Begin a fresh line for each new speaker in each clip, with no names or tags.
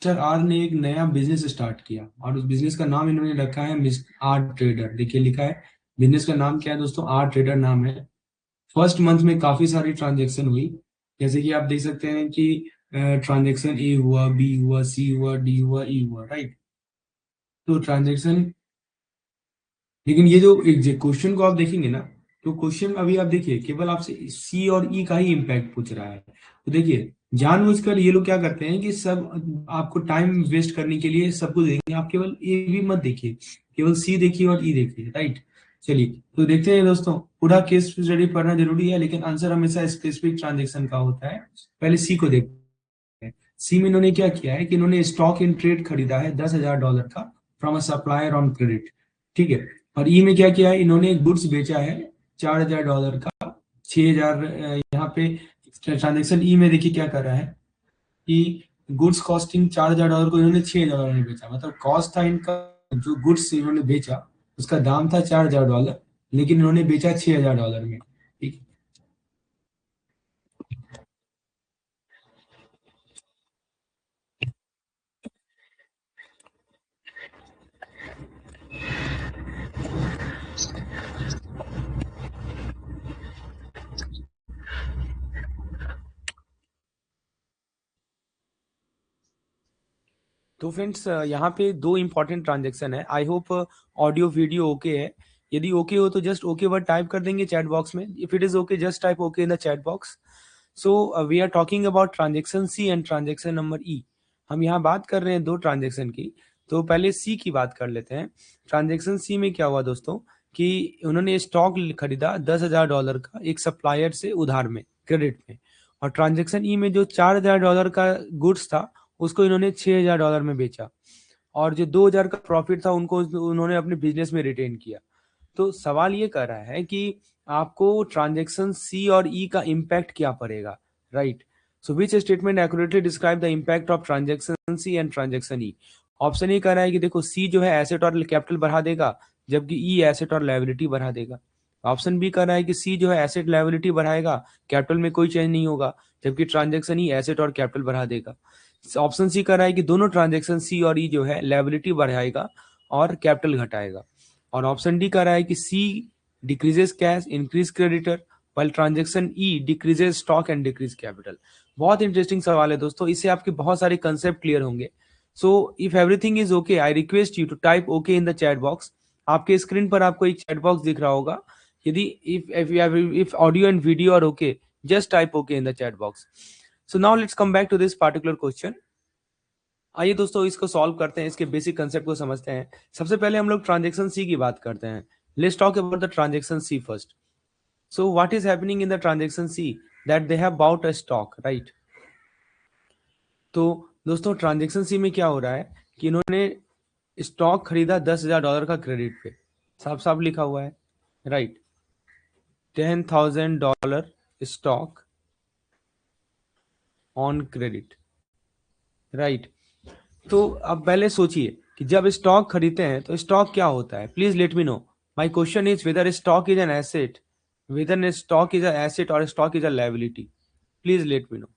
Mister are ने एक नया बिजनेस स्टार्ट किया और उस बिजनेस का नाम इन्होंने रखा है मिस्टर आर ट्रेडर। देखिए लिखा है बिजनेस का नाम क्या है दोस्तों, आर ट्रेडर नाम है। फर्स्ट मंथ में काफी सारी ट्रांजेक्शन हुई, जैसे कि आप देख सकते हैं कि ट्रांजेक्शन ए हुआ, बी हुआ, सी हुआ, डी हुआ, ई हुआ, राइट। तो ट्रांजेक्शन, लेकिन ये जो क्वेश्चन को आप देखेंगे ना, तो क्वेश्चन अभी आप देखिए केवल आपसे सी और ई का ही इम्पैक्ट पूछ रहा है। तो देखिए जानबूझकर ये लोग क्या करते हैं कि सब आपको टाइम वेस्ट करने के लिए सब कुछ देंगे, आप केवल ए भी मत देखिए, केवल सी देखिए और ई देखिए, राइट। चलिए तो देखते हैं दोस्तों, पूरा केस स्टडी पढ़ना जरूरी है लेकिन आंसर हमेशा स्पेसिफिक ट्रांजेक्शन का होता है। पहले सी को देखते हैं। सी में इन्होंने क्या किया है कि इन्होंने स्टॉक इन ट्रेड खरीदा है $10,000 का from a supplier on credit, ठीक है। और ई में क्या किया है, इन्होंने गुड्स बेचा है $4,000 का, 6,000 यहाँ पे ट्रांजेक्शन ई में देखिए क्या कर रहा है कि गुड्स कॉस्टिंग $4,000 को इन्होंने $6,000 में बेचा, मतलब कॉस्ट था इनका, जो गुड्स इन्होंने बेचा उसका दाम था $4,000 लेकिन इन्होंने बेचा $6,000 में, ठीक। तो फ्रेंड्स यहाँ पे दो इंपॉर्टेंट ट्रांजेक्शन है। I hope audio video okay है। यदि ओके हो तो जस्ट ओके वर्ड टाइप कर देंगे चैट बॉक्स में। If it is okay just type okay in the chat box. So we are talking about transaction C and transaction number E. हम यहाँ बात कर रहे हैं दो ट्रांजेक्शन की, तो पहले सी की बात कर लेते हैं। ट्रांजेक्शन सी में क्या हुआ दोस्तों कि उन्होंने स्टॉक खरीदा $10,000 का एक सप्लायर से उधार में, क्रेडिट में। और ट्रांजेक्शन ई में जो $4,000 का गुड्स था उसको इन्होंने $6,000 में बेचा, और जो 2,000 का प्रॉफिट था उनको उन्होंने अपने बिजनेस में रिटेन किया। तो सवाल ये कर रहा है कि आपको ट्रांजेक्शन सी और ई का इम्पैक्ट क्या पड़ेगा, right. So which statement accurately describe the impact of transaction C and transaction E. Option A कह रहा है कि देखो सी जो है एसेट और कैपिटल बढ़ा देगा, जबकि ई एसेट और लायबिलिटी बढ़ा देगा। ऑप्शन बी कह रहा है कि सी जो है एसेट लायबिलिटी बढ़ाएगा, कैपिटल में कोई चेंज नहीं होगा, जबकि ट्रांजेक्शन ई एसेट और कैपिटल बढ़ा देगा। ऑप्शन सी कह रहा है कि दोनों ट्रांजेक्शन सी और ई जो है लायबिलिटी बढ़ाएगा और कैपिटल घटाएगा। और ऑप्शन डी कह रहा है कि C decreases cash increase creditor, while transaction E decreases stock and decrease capital. बहुत इंटरेस्टिंग सवाल है दोस्तों, इससे आपके बहुत सारे कंसेप्ट क्लियर होंगे। So if everything is okay I request you to type okay in the chat box. आपके स्क्रीन पर आपको एक चैट बॉक्स दिख रहा होगा। यदि if audio and video are okay just type okay in the chat box. So now let's come back to this particular question. आइए दोस्तों इसको सॉल्व करते हैं, इसके बेसिक कंसेप्ट को समझते हैं। सबसे पहले हम लोग ट्रांजेक्शन सी की बात करते हैं। Let's talk about the transaction C first. So what is happening in the transaction C, that they have bought a stock, right. तो दोस्तों ट्रांजेक्शन सी में क्या हो रहा है कि इन्होंने स्टॉक खरीदा $10,000 का क्रेडिट पे, साफ साफ लिखा हुआ है, right. $10,000 stock on credit, right. तो अब पहले सोचिए कि जब स्टॉक खरीदते हैं तो स्टॉक क्या होता है, please let me know. My question is whether stock is an asset, whether stock is a asset और stock is a liability. Please let me know,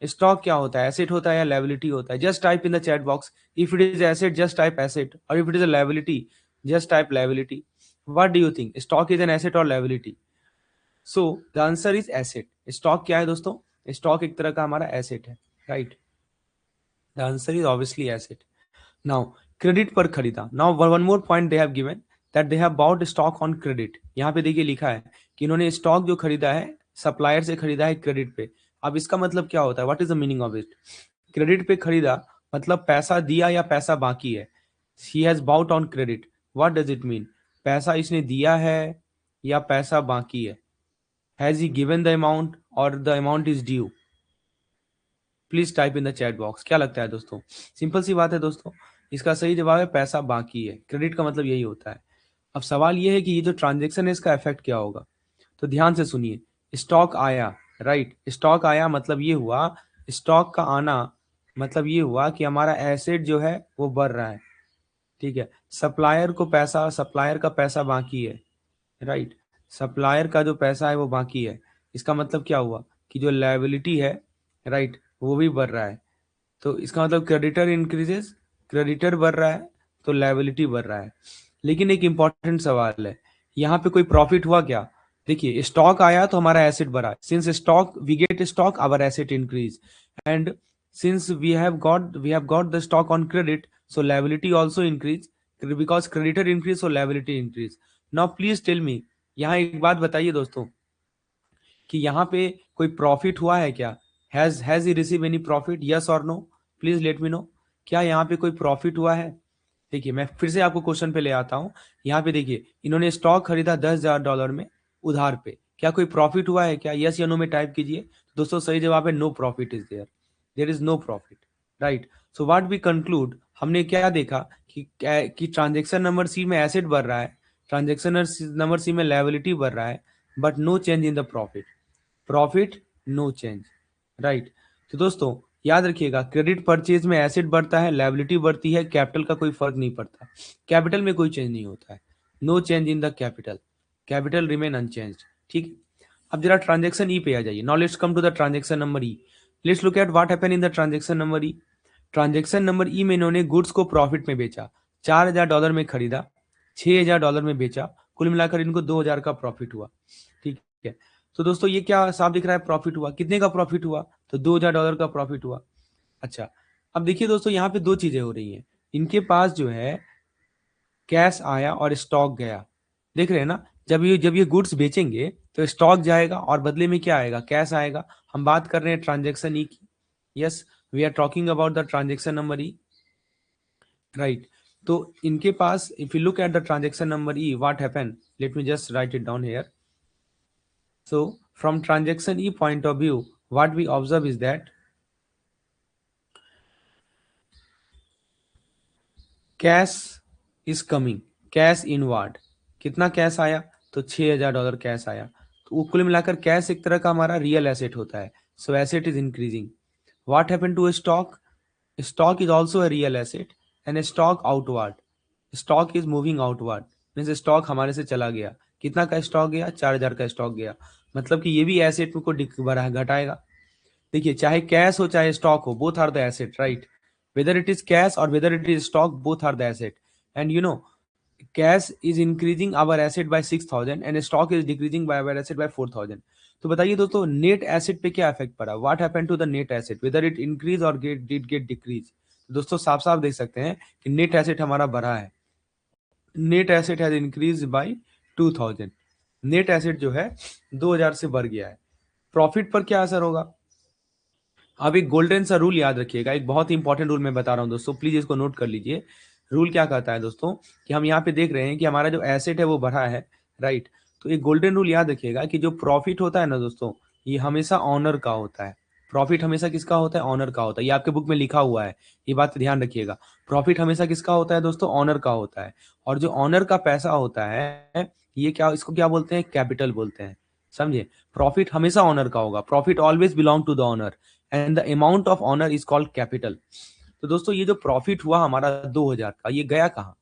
stock क्या होता है, एसेट होता है या लायबिलिटी होता है? Just type in the chat box. If it is asset just type asset, और if it is a liability just type liability. What do you think, stock is an asset और liability? So the answer is asset. Stock क्या है दोस्तों, stock एक तरह का हमारा asset है, right. The answer is obviously asset. Now credit पर खरीदा। Now one more point they have given, that they have bought stock on credit. यहाँ पे देखिए लिखा है कि इन्होंने स्टॉक जो खरीदा है सप्लायर से खरीदा है क्रेडिट पे। अब इसका मतलब क्या होता है, what is the meaning of it? Credit पे खरीदा मतलब पैसा दिया या पैसा बाकी है। He has bought on credit, what does it mean? पैसा इसने दिया है या पैसा बाकी है? Has he given the amount और the amount is due? Please type in the chat box. क्या लगता है दोस्तों? सिंपल सी बात है दोस्तों, इसका सही जवाब है पैसा बाकी है। क्रेडिट का मतलब यही होता है। अब सवाल ये है कि ये जो ट्रांजेक्शन है इसका इफेक्ट क्या होगा। तो ध्यान से सुनिए। स्टॉक आया, राइट। स्टॉक आया मतलब ये हुआ, स्टॉक का आना मतलब ये हुआ कि हमारा एसेट जो है वो बढ़ रहा है, ठीक है। सप्लायर को पैसा, सप्लायर का पैसा बाकी है, राइट। सप्लायर का जो पैसा है वो बाकी है। इसका मतलब क्या हुआ कि जो लायबिलिटी है, राइट, वो भी बढ़ रहा है। तो इसका मतलब क्रेडिटर इंक्रीजेस, क्रेडिटर बढ़ रहा है तो लायबिलिटी बढ़ रहा है। लेकिन एक इंपॉर्टेंट सवाल है, यहाँ पे कोई प्रॉफिट हुआ क्या? देखिए स्टॉक आया तो हमारा एसेट बढ़ा, since stock we get stock our asset increase, and since we have got the stock on credit so liability also increase, because creditor increase so liability increase. Now please tell me, यहाँ एक बात बताइए दोस्तों कि यहाँ पे कोई profit हुआ है क्या? Has he receive any profit, yes और no? Please let me know, क्या यहाँ पे कोई प्रॉफिट हुआ है? देखिए मैं फिर से आपको क्वेश्चन पे ले आता हूँ। यहाँ पे देखिए इन्होंने स्टॉक खरीदा $10,000 में उधार पे, क्या कोई प्रॉफिट हुआ है क्या? यस या नो में टाइप कीजिए। तो दोस्तों सही जवाब है no profit is there, there is no profit, right. So what we conclude, हमने क्या देखा कि ट्रांजेक्शन नंबर सी में एसेट बढ़ रहा है, ट्रांजेक्शन नंबर सी में लायबिलिटी बढ़ रहा है, but no change in the profit, profit no change, right. तो दोस्तों याद रखिएगा, क्रेडिट परचेज में एसेट बढ़ता है, लायबिलिटी बढ़ती है, कैपिटल का कोई फर्क नहीं पड़ता, कैपिटल में कोई चेंज नहीं होता है, no change in the capital, capital remain unchanged, ठीक है। अब जरा ट्रांजेक्शन ई पे आ जाइए। Now let's come to the transaction number E, let's look at what happen in the transaction number E. Transaction number E में इन्होंने goods को प्रॉफिट में बेचा, $4,000 में खरीदा, $6,000 में बेचा, कुल मिलाकर इनको 2,000 का प्रॉफिट हुआ, ठीक है। तो दोस्तों ये क्या साफ दिख रहा है, प्रॉफिट हुआ, कितने का प्रॉफिट हुआ? तो $2,000 का प्रॉफिट हुआ। अच्छा, अब देखिए दोस्तों यहाँ पे दो चीजें हो रही हैं, इनके पास जो है कैश आया और स्टॉक गया, देख रहे हैं ना, जब ये गुड्स बेचेंगे तो स्टॉक जाएगा और बदले में क्या आएगा, कैश आएगा। हम बात कर रहे हैं ट्रांजेक्शन ई की, yes we are talking about the transaction number E, right. तो इनके पास if you look at the transaction number E what happen, let me just write it down here. So from transaction E point of view, what we observe is that cash is coming, cash inward, कितना cash आया? तो $6,000 cash आया। तो वो कुल मिलाकर cash एक तरह का हमारा रियल एसेट होता है, so asset is increasing. What happen to stock, stock is also a real asset and stock outward, stock is moving outward, means stock हमारे से चला गया, कितना का स्टॉक गया? 4,000 का स्टॉक गया, मतलब कि ये भी एसेट को बढ़ा घटाएगा। देखिए चाहे कैश हो चाहे स्टॉक हो, both are the asset, right. Whether it is cash और whether it is stock, both are the asset. And you know cash is increasing our asset by 6,000 and stock is decreasing by our asset by 4,000। तो बताइए दोस्तों net asset पे क्या effect पड़ा, what happened to the net asset, whether it increase और get decrease. दोस्तों साफ साफ देख सकते हैं कि नेट एसेट हमारा बढ़ा है, net asset has increase by 2,000, net asset जो है 2,000 से बढ़ गया है। प्रॉफिट पर क्या असर होगा? अब एक गोल्डन सा रूल याद रखिएगा, एक बहुत ही इंपॉर्टेंट रूल मैं बता रहा हूँ दोस्तों, प्लीज इसको नोट कर लीजिए। रूल क्या कहता है दोस्तों, कि हम यहाँ पे देख रहे हैं कि हमारा जो एसेट है वो बढ़ा है, राइट। तो एक गोल्डन रूल याद रखिएगा कि जो प्रॉफिट होता है ना दोस्तों, ये हमेशा ऑनर का होता है। प्रॉफिट हमेशा किसका होता है? ऑनर का होता है, ये आपके बुक में लिखा हुआ है, ये बात ध्यान रखिएगा। प्रॉफिट हमेशा किसका होता है दोस्तों? ऑनर का होता है। और जो ऑनर का पैसा होता है, ये क्या, इसको क्या बोलते हैं? कैपिटल बोलते हैं, समझे। प्रॉफिट हमेशा ऑनर का होगा, profit always belong to the owner and the amount of owner is called capital. तो दोस्तों ये जो प्रॉफिट हुआ हमारा 2,000 का, ये गया कहाँ?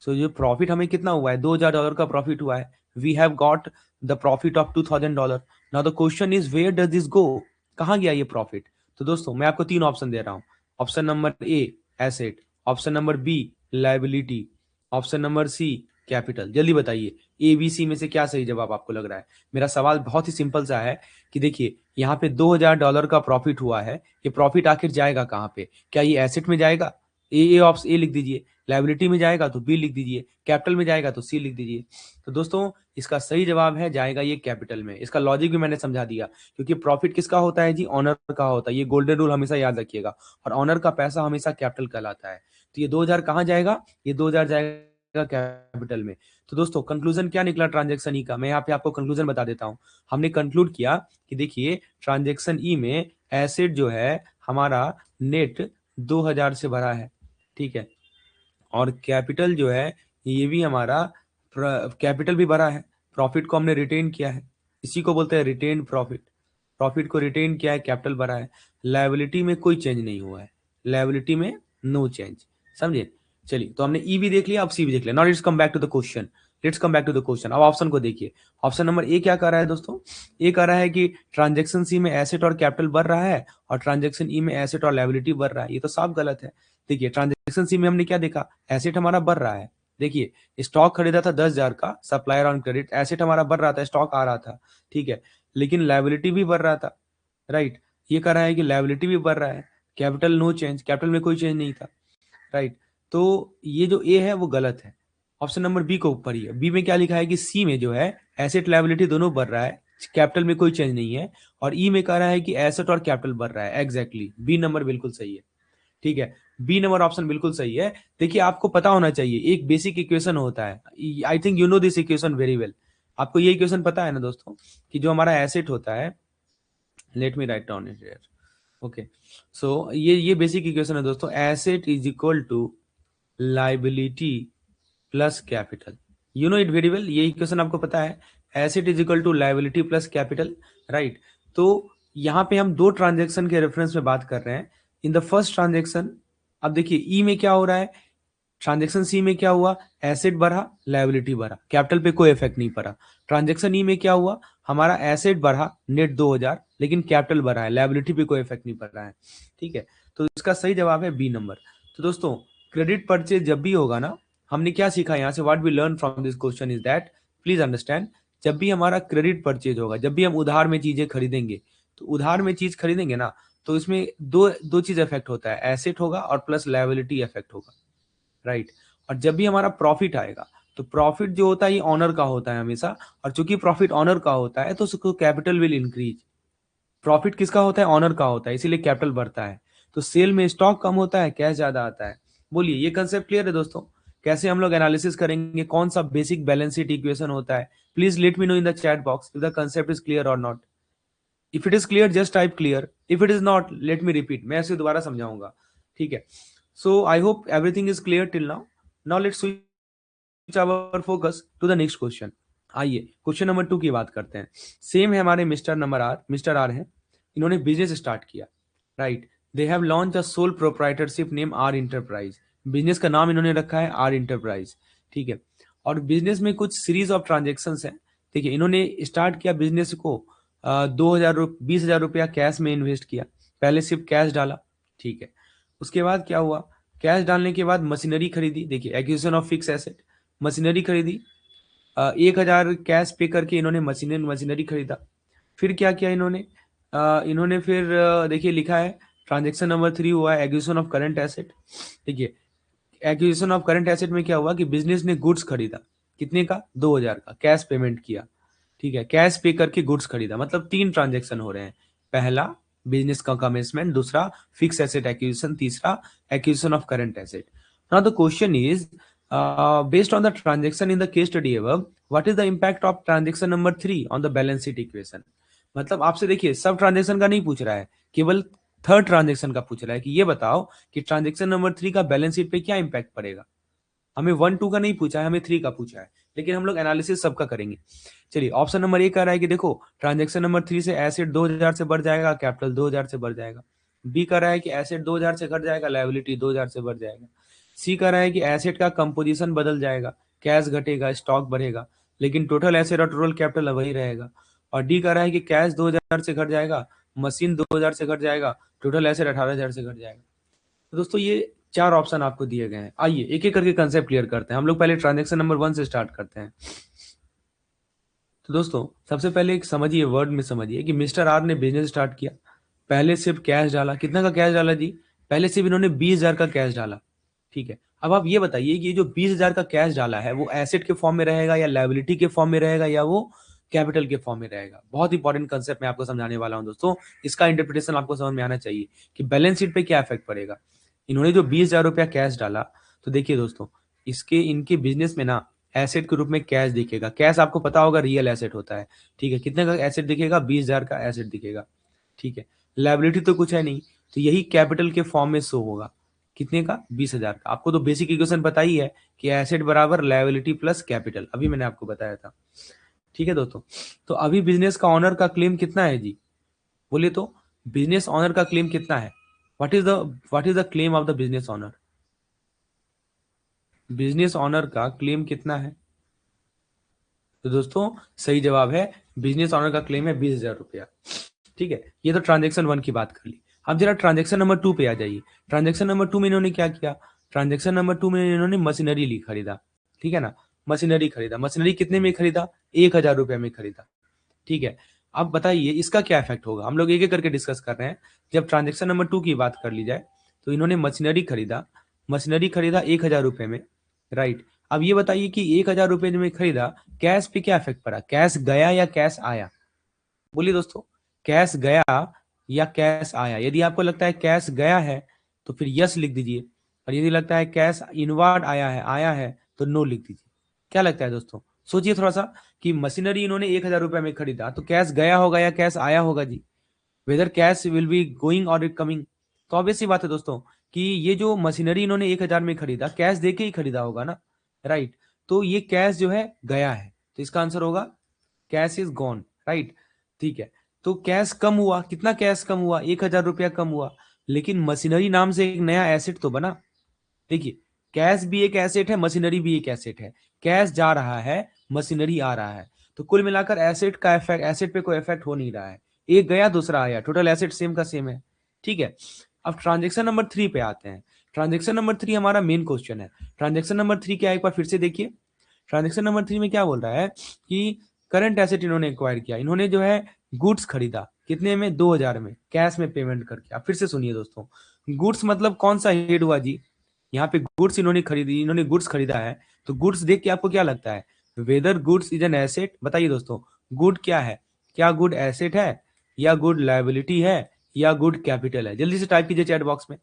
सो जो प्रॉफिट हमें कितना हुआ है, $2,000 का प्रॉफिट हुआ है, we have got the profit of $2,000। Now the question is where does this go, कहाँ गया ये प्रॉफिट? तो दोस्तों मैं आपको तीन ऑप्शन दे रहा हूँ, option number A asset, option number B liability, option number C capital. जल्दी बताइए ए बी सी में से क्या सही जवाब आपको लग रहा है। मेरा सवाल बहुत ही सिंपल सा है कि देखिए यहाँ पे $2,000 का प्रॉफिट हुआ है, ये प्रॉफिट आखिर जाएगा कहाँ पे? क्या ये एसेट में जाएगा? ए ऑप्शन ए लिख दीजिए, लायबिलिटी में जाएगा तो बी लिख दीजिए, कैपिटल में जाएगा तो सी लिख दीजिए। तो दोस्तों इसका सही जवाब है जाएगा ये कैपिटल में। इसका लॉजिक भी मैंने समझा दिया, क्योंकि प्रॉफिट किसका होता है जी? ऑनर का होता है। ये गोल्डन रूल हमेशा याद रखिएगा, और ऑनर का पैसा हमेशा कैपिटल कहलाता है। तो ये 2,000 कहाँ जाएगा? ये 2,000 जाएगा कैपिटल में। तो दोस्तों कंक्लूजन क्या निकला ट्रांजेक्शन ई का? मैं यहाँ पे आपको कंक्लूजन बता देता हूँ। हमने कंक्लूड किया कि देखिए ट्रांजेक्शन ई में एसेट जो है हमारा नेट 2,000 से भरा है, ठीक है, और कैपिटल जो है ये भी हमारा कैपिटल भी बढ़ा है, प्रॉफिट को हमने रिटेन किया है, इसी को बोलते हैं रिटेन प्रॉफिट। प्रॉफिट को रिटेन किया है, कैपिटल बढ़ा है, लायबिलिटी में कोई चेंज नहीं हुआ है, लायबिलिटी में नो चेंज, समझे। चलिए तो हमने ई भी देख लिया, अब सी भी देख लिया। Now let's come back to the question. Let's come back to the question. अब ऑप्शन को देखिए, ऑप्शन नंबर ए क्या कर रहा है दोस्तों, ए कर रहा है कि ट्रांजेक्शन सी में एसेट और कैपिटल बढ़ रहा है और ट्रांजेक्शन ई में एसेट और लायबिलिटी बढ़ रहा है। ये तो साफ गलत है। देखिए ट्रांजेक्शन सी में हमने क्या देखा, एसेट हमारा बढ़ रहा है। देखिए स्टॉक खरीदा था 10,000 का, सप्लायर ऑन क्रेडिट, एसेट हमारा बढ़ रहा था, स्टॉक आ रहा था, ठीक है, लेकिन लायबिलिटी भी बढ़ रहा था, राइट। ये कह रहा है कि लायबिलिटी भी बढ़ रहा है, कैपिटल नो चेंज, कैपिटल में कोई चेंज नहीं था, राइट। तो ये जो ए है वो गलत है, ऑप्शन नंबर बी को ऊपर ही है। बी में क्या लिखा है कि सी में जो है एसेट लायबिलिटी दोनों बढ़ रहा है, कैपिटल में कोई चेंज नहीं है, और ई में कह रहा है कि एसेट और कैपिटल बढ़ रहा है। एग्जैक्टली बी नंबर बिल्कुल सही है, ठीक है, बी नंबर ऑप्शन बिल्कुल सही है। देखिए आपको पता होना चाहिए, एक बेसिक इक्वेशन होता है, I think you know this equation very well. आपको ये इक्वेशन पता है ना दोस्तों, कि जो हमारा एसेट होता है, let me write down it here, okay. So ये बेसिक इक्वेशन है दोस्तों, asset is equal to liability plus capital. You know it very well, ये इक्वेशन आपको पता है, asset is equal to liability plus capital, right. तो यहाँ पे हम दो ट्रांजेक्शन के रेफरेंस में बात कर रहे हैं। इन द फर्स्ट ट्रांजेक्शन, अब देखिए ई में क्या हो रहा है, ट्रांजेक्शन सी में क्या हुआ, एसेट बढ़ा लायबिलिटी बढ़ा, कैपिटल पे कोई इफेक्ट नहीं पड़ा। ट्रांजेक्शन ई में क्या हुआ, हमारा एसेट बढ़ा नेट 2,000, लेकिन कैपिटल बढ़ा है, लायबिलिटी पे कोई इफेक्ट नहीं पड़ रहा है, ठीक है। तो इसका सही जवाब है बी नंबर। तो दोस्तों क्रेडिट परचेज जब भी होगा ना, हमने क्या सीखा यहाँ से, what we learn from this question is that, please understand, जब भी हमारा क्रेडिट परचेज होगा, जब भी हम उधार में चीजें खरीदेंगे, तो उधार में चीज खरीदेंगे ना, तो इसमें दो दो चीज इफेक्ट होता है, एसेट होगा और प्लस लायबिलिटी इफेक्ट होगा, राइट। और जब भी हमारा प्रॉफिट आएगा, तो प्रॉफिट जो होता है ये ऑनर का होता है हमेशा, और चूंकि प्रॉफिट ऑनर का होता है तो उसको कैपिटल विल इंक्रीज। प्रॉफिट किसका होता है, ऑनर का होता है, इसीलिए कैपिटल बढ़ता है। तो सेल में स्टॉक कम होता है, कैश ज्यादा आता है। बोलिए ये कंसेप्ट क्लियर है दोस्तों, कैसे हम लोग एनालिसिस करेंगे, कौन सा बेसिक बैलेंस शीट इक्वेशन होता है। Please let me know in the chat box if the concept is clear और not. If it is clear just type clear, if it is not let me repeat, मैं इसे दोबारा समझाऊंगा, ठीक है। So I hope everything is clear till now. Now let's switch our focus to the next question. आइए question number 2 की बात करते हैं। सेम है हमारे मिस्टर आर है, इन्होंने बिजनेस स्टार्ट किया, right. They have launch a sole proprietorship name R enterprise, business का नाम इन्होंने रखा है आर इंटरप्राइज, ठीक है। और बिजनेस में कुछ सीरीज ऑफ ट्रांजेक्शन है। देखिए इन्होंने स्टार्ट किया बिजनेस को 20,000 कैश में इन्वेस्ट किया, पहले सिर्फ कैश डाला, ठीक है। उसके बाद क्या हुआ, कैश डालने के बाद मशीनरी खरीदी, देखिए acquisition of fix asset, machinery खरीदी, 1,000 कैश पे करके इन्होंने मशीनरी खरीदा। फिर क्या किया इन्होंने, इन्होंने फिर देखिए लिखा है ट्रांजेक्शन नंबर 3 हुआ है एक्विजिशन ऑफ करंट एसेट। देखिए एक्विजिशन ऑफ करंट एसेट में क्या हुआ कि बिजनेस ने गुड्स खरीदा, कितने का, 2,000 का, कैश पेमेंट किया, ठीक है, कैश पे करके गुड्स खरीदा, मतलब 3 ट्रांजेक्शन हो रहे हैं। पहला बिजनेस का कमेंसमेंट, दूसरा फिक्स एसेट एक्विजिशन, तीसरा acquisition of current asset. Now the question is, based on the transaction in the case study above, what is the impact of transaction number 3 on the balance sheet equation? मतलब आपसे देखिए सब transaction का नहीं पूछ रहा है, केवल थर्ड ट्रांजेक्शन का पूछ रहा है कि ये बताओ कि ट्रांजेक्शन नंबर 3 का बैलेंस शीट पे क्या इंपैक्ट पड़ेगा। हमें 1 2 का नहीं पूछा है, हमें 3 का पूछा है, लेकिन हम लोग एनालिसिस सबका करेंगे। चलिए ऑप्शन नंबर ए कह रहा है कि देखो ट्रांजेक्शन नंबर 3 से एसेट 2,000 से बढ़ जाएगा, कैपिटल 2,000 से बढ़ जाएगा। बी कह रहा है कि एसेट 2,000 से घट जाएगा, लायबिलिटी 2,000 से बढ़ जाएगा। सी कह रहा है कि एसेट का कंपोजिशन बदल जाएगा, कैश घटेगा, स्टॉक बढ़ेगा, लेकिन टोटल एसेट और टोटल कैपिटल वही रहेगा। और डी कह रहा है कि कैश 2,000 से घट जाएगा, मशीन 2,000 से घट जाएगा, टोटल एसेट 18,000 से घट जाएगा। तो दोस्तों ये 4 ऑप्शन आपको दिए गए हैं। आइए एक एक करके कंसेप्ट क्लियर करते हैं। हम लोग पहले ट्रांजेक्शन नंबर 1 से स्टार्ट करते हैं। तो दोस्तों सबसे पहले एक समझिए, वर्ड में समझिए कि मिस्टर आर ने बिजनेस स्टार्ट किया, पहले सिर्फ कैश डाला, कितना का कैश डाला जी, पहले सिर्फ इन्होंने 20,000 का कैश डाला, ठीक है। अब आप ये बताइए कि ये जो 20,000 का कैश डाला है वो एसेट के फॉर्म में रहेगा या लायबिलिटी के फॉर्म में रहेगा या वो कैपिटल के फॉर्म में रहेगा। बहुत इंपॉर्टेंट कंसेप्ट मैं आपको समझाने वाला हूं दोस्तों, इसका इंटरप्रिटेशन आपको समझ में आना चाहिए कि बैलेंस शीट पे क्या इफेक्ट पड़ेगा। इन्होंने जो 20,000 कैश डाला, तो देखिए दोस्तों इसके इनके बिजनेस में ना एसेट के रूप में कैश दिखेगा। कैश आपको पता होगा रियल एसेट होता है, ठीक है। कितने का एसेट दिखेगा, 20,000 का एसेट दिखेगा, ठीक है। लायबिलिटी तो कुछ है नहीं, तो यही कैपिटल के फॉर्म में शो होगा, कितने का, 20,000 का। आपको तो बेसिक इक्वेशन पता ही है कि एसेट बराबर लायबिलिटी प्लस कैपिटल, अभी मैंने आपको बताया था, ठीक है दोस्तों। तो अभी बिजनेस का ऑनर का क्लेम कितना है जी, बोलिए तो बिजनेस ऑनर का क्लेम कितना है, what is the claim of the business honour, business honour का क्लेम कितना है। तो दोस्तों सही जवाब है बिजनेस ऑनर का क्लेम है 20,000 रुपया। ठीक है, ये तो ट्रांजेक्शन 1 की बात कर ली। अब जरा ट्रांजेक्शन नंबर 2 पे आ जाइए। ट्रांजेक्शन नंबर 2 में इन्होंने क्या किया? ट्रांजेक्शन नंबर 2 में इन्होंने मशीनरी ली खरीदा, ठीक है ना, मशीनरी खरीदा। मशीनरी कितने में खरीदा? 1,000 रुपये में खरीदा, ठीक है। अब बताइए इसका क्या इफेक्ट होगा, हम लोग एक एक करके डिस्कस कर रहे हैं। जब ट्रांजेक्शन नंबर 2 की बात कर ली जाए तो इन्होंने मशीनरी खरीदा 1,000 रुपये में, राइट। अब ये बताइए कि 1,000 रुपये में खरीदा, कैश पे क्या इफेक्ट पड़ा? कैश गया या कैश आया? बोलिए दोस्तों, कैश गया या कैश आया? यदि आपको लगता है कैश गया है तो फिर यस लिख दीजिए, और यदि लगता है कैश इनवर्ड आया है तो नो लिख दीजिए। क्या लगता है दोस्तों? सोचिए थोड़ा सा कि मशीनरी इन्होंने 1,000 रुपये में खरीदा तो कैश गया होगा या कैश आया होगा जी? Whether cash will be going और कमिंग। तो ऑब्वियस सी बात है दोस्तों कि ये जो मशीनरी इन्होंने 1,000 में खरीदा, कैश दे के ही खरीदा होगा ना, राइट। तो ये कैश जो है गया है, तो इसका आंसर होगा कैश इज गॉन, राइट। ठीक है, तो कैश कम हुआ, कितना कैश कम हुआ? 1,000 रुपया कम हुआ, लेकिन मशीनरी नाम से एक नया एसेट तो बना। देखिए, कैश भी एक एसेट है, मशीनरी भी एक एसेट है। कैश जा रहा है, मशीनरी आ रहा है, तो कुल मिलाकर एसेट का इफेक्ट, एसेट पे कोई इफेक्ट हो नहीं रहा है। एक गया दूसरा आया, टोटल एसेट सेम का सेम है, ठीक है। अब ट्रांजेक्शन नंबर 3 पे आते हैं। ट्रांजेक्शन नंबर 3 हमारा मेन क्वेश्चन है। ट्रांजेक्शन नंबर 3 क्या है, एक बार फिर से देखिए। ट्रांजेक्शन नंबर 3 में क्या बोल रहा है कि करंट एसेट इन्होंने एक्वायर किया, इन्होंने जो है गुड्स खरीदा, कितने में? 2,000 में, कैश में पेमेंट करके। आप फिर से सुनिए दोस्तों, गुड्स मतलब कौन सा हेड हुआ जी? यहाँ पे गुड्स इन्होंने खरीदी, इन्होंने गुड्स खरीदा है, तो गुड्स देख के आपको क्या लगता है? Whether goods is an asset? बताइए दोस्तों, गुड क्या है? क्या गुड एसेट है, या गुड लायबिलिटी है, या गुड कैपिटल है? जल्दी से टाइप कीजिए चैट बॉक्स में।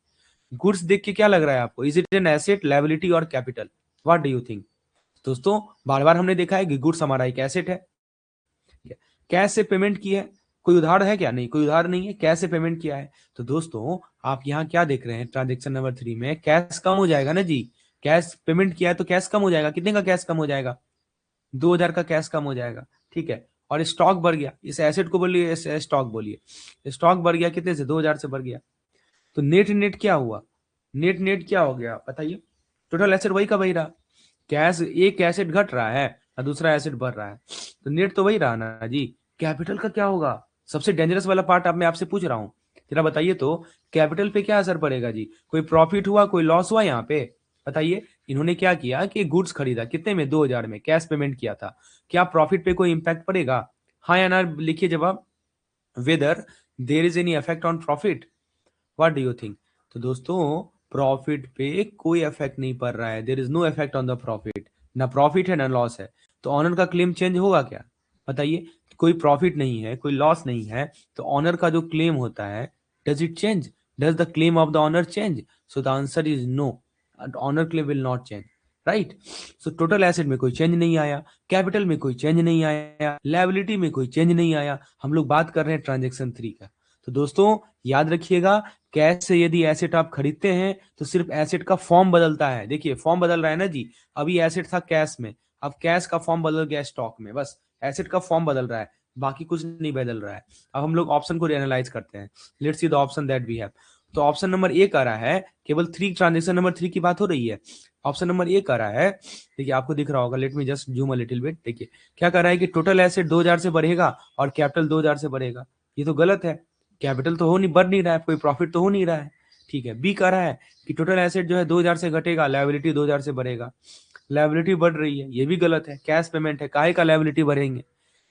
गुड्स देख के क्या लग रहा है आपको? Is it an asset, liability और capital? What do you think? दोस्तों बार बार हमने देखा है कि गुड्स हमारा एक एसेट है। कैश से पेमेंट की है, कोई उधार है क्या? नहीं, कोई उधार नहीं है, कैश से पेमेंट किया है। तो दोस्तों आप यहाँ क्या देख रहे हैं? ट्रांजेक्शन नंबर 3 में कैश कम हो जाएगा ना जी। कैश पेमेंट किया है तो कैश कम हो जाएगा। कितने का कैश कम हो जाएगा? 2,000 का कैश कम हो जाएगा, ठीक है। और स्टॉक बढ़ गया, इस एसेट को बोलिए, स्टॉक बोलिए। स्टॉक बढ़ गया कितने से? 2,000 से बढ़ गया। तो नेट नेट क्या हुआ? नेट नेट क्या हो गया बताइए? टोटल एसेट वही का वही रहा। कैश, एक एसेट घट रहा है और दूसरा एसेट बढ़ रहा है, तो नेट तो वही रहा ना जी। कैपिटल का क्या होगा? सबसे डेंजरस वाला पार्ट अब मैं आपसे पूछ रहा हूँ, जरा बताइए तो, कैपिटल पे क्या असर पड़ेगा जी? कोई प्रॉफिट हुआ, कोई लॉस हुआ यहाँ पे? बताइए। इन्होंने क्या किया कि गुड्स खरीदा, कितने में? 2,000 में, कैश पेमेंट किया था। क्या प्रॉफिट पे कोई इंपैक्ट पड़ेगा? हाँ या ना लिखिए जवाब। Whether there is any effect on profit? What do you think? तो दोस्तों प्रॉफिट पे कोई इफेक्ट नहीं पड़ रहा है, there is no effect on the profit. ना प्रॉफिट है ना लॉस है, तो ऑनर का क्लेम चेंज होगा क्या? बताइए। कोई प्रॉफिट नहीं है, कोई लॉस नहीं है, तो ऑनर का जो क्लेम होता है, does it change? Does the claim of the owner change? So the answer is no, owner claim will not change, right. So total asset में कोई चेंज नहीं आया, कैपिटल में कोई चेंज नहीं आया, लायबिलिटी में कोई चेंज नहीं आया। हम लोग बात कर रहे हैं ट्रांजेक्शन 3 का। तो दोस्तों याद रखिएगा, कैश से यदि एसेट आप खरीदते हैं तो सिर्फ एसेट का फॉर्म बदलता है। देखिए फॉर्म बदल रहा है ना जी, अभी एसेट था कैश में, अब कैश का फॉर्म बदल गया स्टॉक में, बस एसेट का फॉर्म बदल रहा है, बाकी कुछ नहीं बदल रहा है। अब हम लोग ऑप्शन को एनालाइज करते हैं। Let's see the option that we have. तो ऑप्शन नंबर ए आ रहा है, केवल 3, ट्रांजेक्शन नंबर 3 की बात हो रही है। ऑप्शन नंबर ए आ रहा है, देखिए आपको दिख रहा होगा, late me just zoom a little bit. देखिए क्या कर रहा है कि टोटल एसेट 2,000 से बढ़ेगा और कैपिटल 2,000 से बढ़ेगा। ये तो गलत है, कैपिटल तो हो नहीं, बढ़ नहीं रहा है, कोई प्रॉफिट तो हो नहीं रहा है, ठीक है। बी कह रहा है कि टोटल एसेट जो है 2,000 से घटेगा, लायबिलिटी 2,000 से बढ़ेगा, लायबिलिटी बढ़ रही है, ये भी गलत है, कैश पेमेंट है, काहे का लायबिलिटी बढ़ेंगे।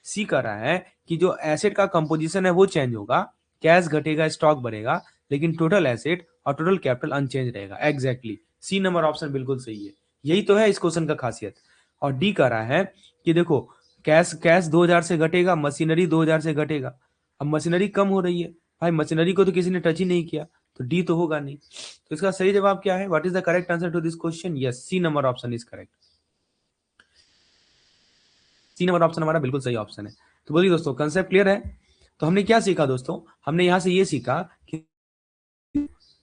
सी कह रहा है कि जो एसेट का कंपोजिशन है वो चेंज होगा, कैश घटेगा, स्टॉक बढ़ेगा, लेकिन टोटल एसेट और टोटल कैपिटल अनचेंज रहेगा। एग्जैक्टली सी नंबर ऑप्शन बिल्कुल सही है, यही तो है इस क्वेश्चन का खासियत। और डी कह रहा है कि देखो कैश कैश 2,000 से घटेगा, मशीनरी 2,000 से घटेगा। अब मशीनरी कम हो रही है, भाई मशीनरी को तो किसी ने टच ही नहीं किया, तो डी तो होगा नहीं। तो इसका सही जवाब क्या है? What is the correct answer to this question? Yes, C number option is correct. C number option हमारा बिल्कुल सही ऑप्शन है। तो बोलिए दोस्तों, कंसेप्ट क्लियर है? तो हमने क्या सीखा दोस्तों? हमने यहां से ये सीखा कि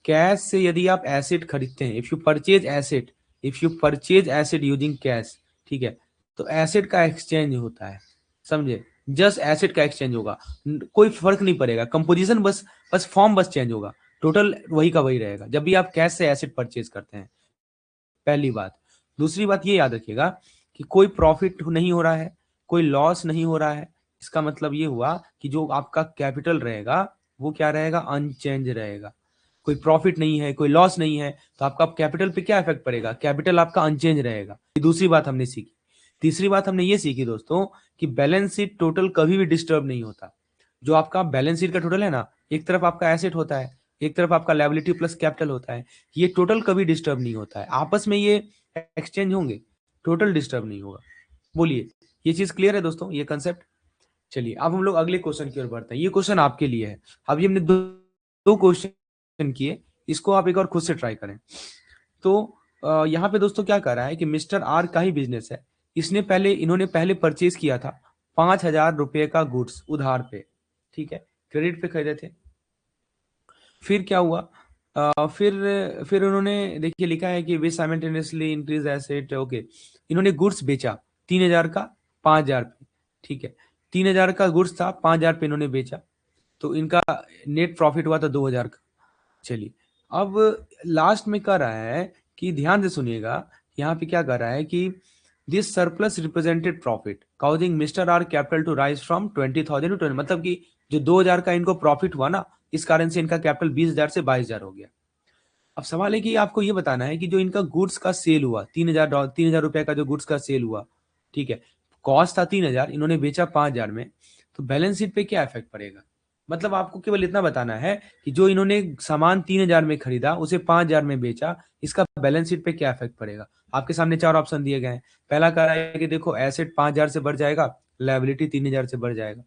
कैश से यदि आप एसेट खरीदते हैं, if you purchase asset using cash, ठीक है, तो एसेट का एक्सचेंज होता है, समझे? जस्ट एसेट का एक्सचेंज होगा, कोई फर्क नहीं पड़ेगा, कंपोजिशन बस बस फॉर्म बस चेंज होगा, टोटल वही का वही रहेगा जब भी आप कैश से एसेट परचेज करते हैं। पहली बात। दूसरी बात ये याद रखिएगा कि कोई प्रॉफिट नहीं हो रहा है, कोई लॉस नहीं हो रहा है, इसका मतलब ये हुआ कि जो आपका कैपिटल रहेगा वो क्या रहेगा, अनचेंज रहेगा। कोई प्रॉफिट नहीं है, कोई लॉस नहीं है, तो आपका कैपिटल पे क्या इफेक्ट पड़ेगा, कैपिटल आपका अनचेंज रहेगा। ये दूसरी बात हमने सीखी। तीसरी बात हमने ये सीखी दोस्तों कि बैलेंस शीट टोटल कभी भी डिस्टर्ब नहीं होता। जो आपका बैलेंस शीट का टोटल है ना, एक तरफ आपका एसेट होता है, एक तरफ आपका लायबिलिटी प्लस कैपिटल होता है, ये टोटल कभी डिस्टर्ब नहीं होता है, आपस में ये एक्सचेंज होंगे, टोटल डिस्टर्ब नहीं होगा। बोलिए, ये चीज क्लियर है दोस्तों, ये कंसेप्ट। चलिए अब हम लोग अगले क्वेश्चन की ओर बढ़ते हैं। ये क्वेश्चन आपके लिए है। अभी हमने दो क्वेश्चन किए, इसको आप एक और खुद से ट्राई करें। तो यहाँ पे दोस्तों क्या कर रहा है कि मिस्टर आर का ही बिजनेस है। इन्होंने पहले परचेज किया था 5,000 रुपए का गुड्स उधार पे, ठीक है, क्रेडिट पे खरीदे थे। फिर क्या हुआ, फिर उन्होंने देखिए लिखा है कि वे साइमल्टेनियसली इंक्रीज एसेट, ओके। इन्होंने गुड्स बेचा 3,000 का 5,000 पे, ठीक है। 3,000 का गुड्स था, 5,000 पे इन्होंने बेचा, तो इनका नेट प्रॉफिट हुआ था 2,000 का। चलिए अब लास्ट में कर रहा है कि ध्यान से सुनिएगा, यहाँ पे क्या कर रहा है कि this surplus represented profit causing mister R capital to rise from 20,000 to 20, मतलब कि जो 2,000 का इनको प्रॉफिट हुआ ना, इस कारण से इनका कैपिटल 20,000 से 22,000 हो गया। अब सवाल है कि आपको ये बताना है कि जो इनका गुड्स का सेल हुआ 3,000 रुपए का जो गुड्स का सेल हुआ, ठीक है, कॉस्ट था 3,000, इन्होंने बेचा 5,000 में, तो बैलेंस शीट पे क्या इफेक्ट पड़ेगा। मतलब आपको केवल इतना बताना है कि जो इन्होंने सामान 3,000 में खरीदा उसे 5,000 में बेचा, इसका बैलेंस शीट पे क्या इफेक्ट पड़ेगा। आपके सामने 4 ऑप्शन दिए गए हैं। पहला कह रहा है कि देखो एसेट 5,000 से बढ़ जाएगा, लायबिलिटी 3,000 से बढ़ जाएगा।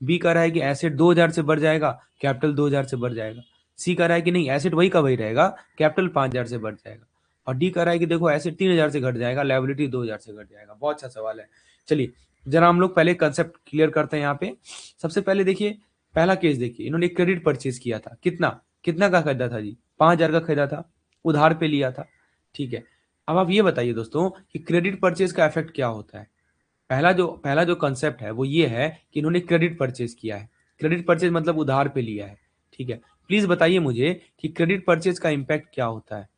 बी कह रहा है कि एसेट 2,000 से बढ़ जाएगा, कैपिटल 2,000 से बढ़ जाएगा। सी कह रहा है कि नहीं, एसेट वही का वही रहेगा, कैपिटल 5,000 से बढ़ जाएगा। और डी कह रहा है कि देखो एसेट 3,000 से घट जाएगा, लायबिलिटी 2,000 से घट जाएगा। बहुत अच्छा सवाल है। चलिए जरा हम लोग पहले कंसेप्ट क्लियर करते हैं यहाँ पे। सबसे पहले देखिए पहला केस देखिए, इन्होंने क्रेडिट परचेज किया था, कितना कितना का खरीदा था जी, 5,000 का खरीदा था, उधार पे लिया था, ठीक है। अब आप ये बताइए दोस्तों कि क्रेडिट परचेज का इफेक्ट क्या होता है। पहला जो कंसेप्ट है वो ये है कि इन्होंने क्रेडिट परचेज किया है। क्रेडिट परचेज मतलब उधार पे लिया है, ठीक है। प्लीज बताइए मुझे कि क्रेडिट परचेज का इंपैक्ट क्या होता है।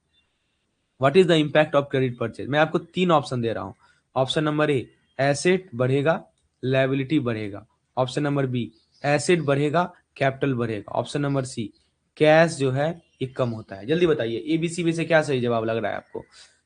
What is the impact of credit purchase. मैं आपको 3 ऑप्शन दे रहा हूं। ऑप्शन नंबर ए, एसेट बढ़ेगा, लायबिलिटी बढ़ेगा। ऑप्शन नंबर बी, एसेट बढ़ेगा, कैपिटल बढ़ेगा। ऑप्शन नंबर सी, कैश जो है ये कम होता है। जल्दी बताइए एबीसी में से क्या सही जवाब लग रहा है आपको।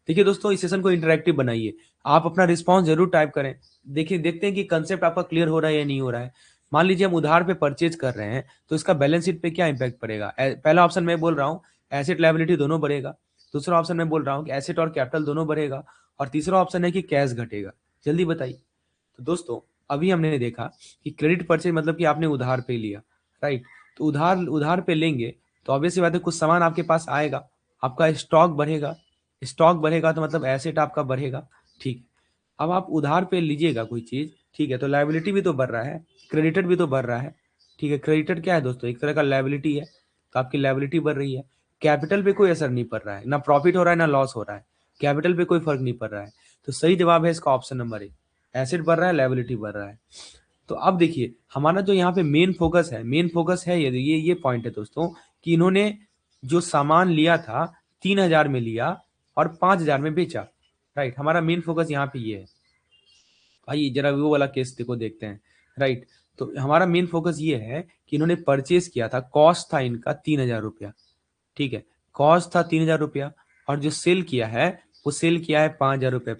देखिए दोस्तों इस सेशन को इंटरेक्टिव बनाइए, आप अपना रिस्पॉन्स जरूर टाइप करें। देखिए देखते हैं कि कंसेप्ट आपका क्लियर हो रहा है या नहीं हो रहा है। मान लीजिए हम उधार पे परचेज कर रहे हैं तो इसका बैलेंस शीट पे क्या इंपैक्ट पड़ेगा। पहला ऑप्शन मैं बोल रहा हूँ एसेट लायबिलिटी दोनों बढ़ेगा, दूसरा ऑप्शन मैं बोल रहा हूँ कि एसेट और कैपिटल दोनों बढ़ेगा, और तीसरा ऑप्शन है कि कैश घटेगा। जल्दी बताइए। तो दोस्तों अभी हमने देखा कि क्रेडिट परचेज मतलब कि आपने उधार पे लिया, राइट। तो उधार उधार पे लेंगे तो ऑब्वियस सी बात है कुछ सामान आपके पास आएगा, आपका स्टॉक बढ़ेगा, स्टॉक बढ़ेगा तो मतलब एसेट आपका बढ़ेगा, ठीक। अब आप उधार पे लीजिएगा कोई चीज, ठीक है, तो लायबिलिटी भी तो बढ़ रहा है, क्रेडिटर भी तो बढ़ रहा है, ठीक है। क्रेडिटर क्या है दोस्तों, एक तरह का लायबिलिटी है, तो आपकी लायबिलिटी बढ़ रही है। कैपिटल पे कोई असर नहीं पड़ रहा है, ना प्रॉफिट हो रहा है ना लॉस हो रहा है, कैपिटल पे कोई फर्क नहीं पड़ रहा है। तो सही जवाब है इसका ऑप्शन नंबर ए, एसेट बढ़ रहा है लायबिलिटी बढ़ रहा है। तो अब देखिए हमारा जो यहाँ पे मेन फोकस है ये पॉइंट है दोस्तों कि इन्होंने जो सामान लिया था 3,000 में लिया और 5,000 में बेचा, राइट। हमारा मेन फोकस यहाँ पे ये है। भाई जरा वो वाला केस देखो देखते हैं, राइट। तो हमारा मेन फोकस ये है कि इन्होंने परचेज किया था, कॉस्ट था इनका 3,000 रुपया, ठीक है, कॉस्ट था 3,000 रुपया, और जो सेल किया है वो सेल किया है 5,000 रुपये।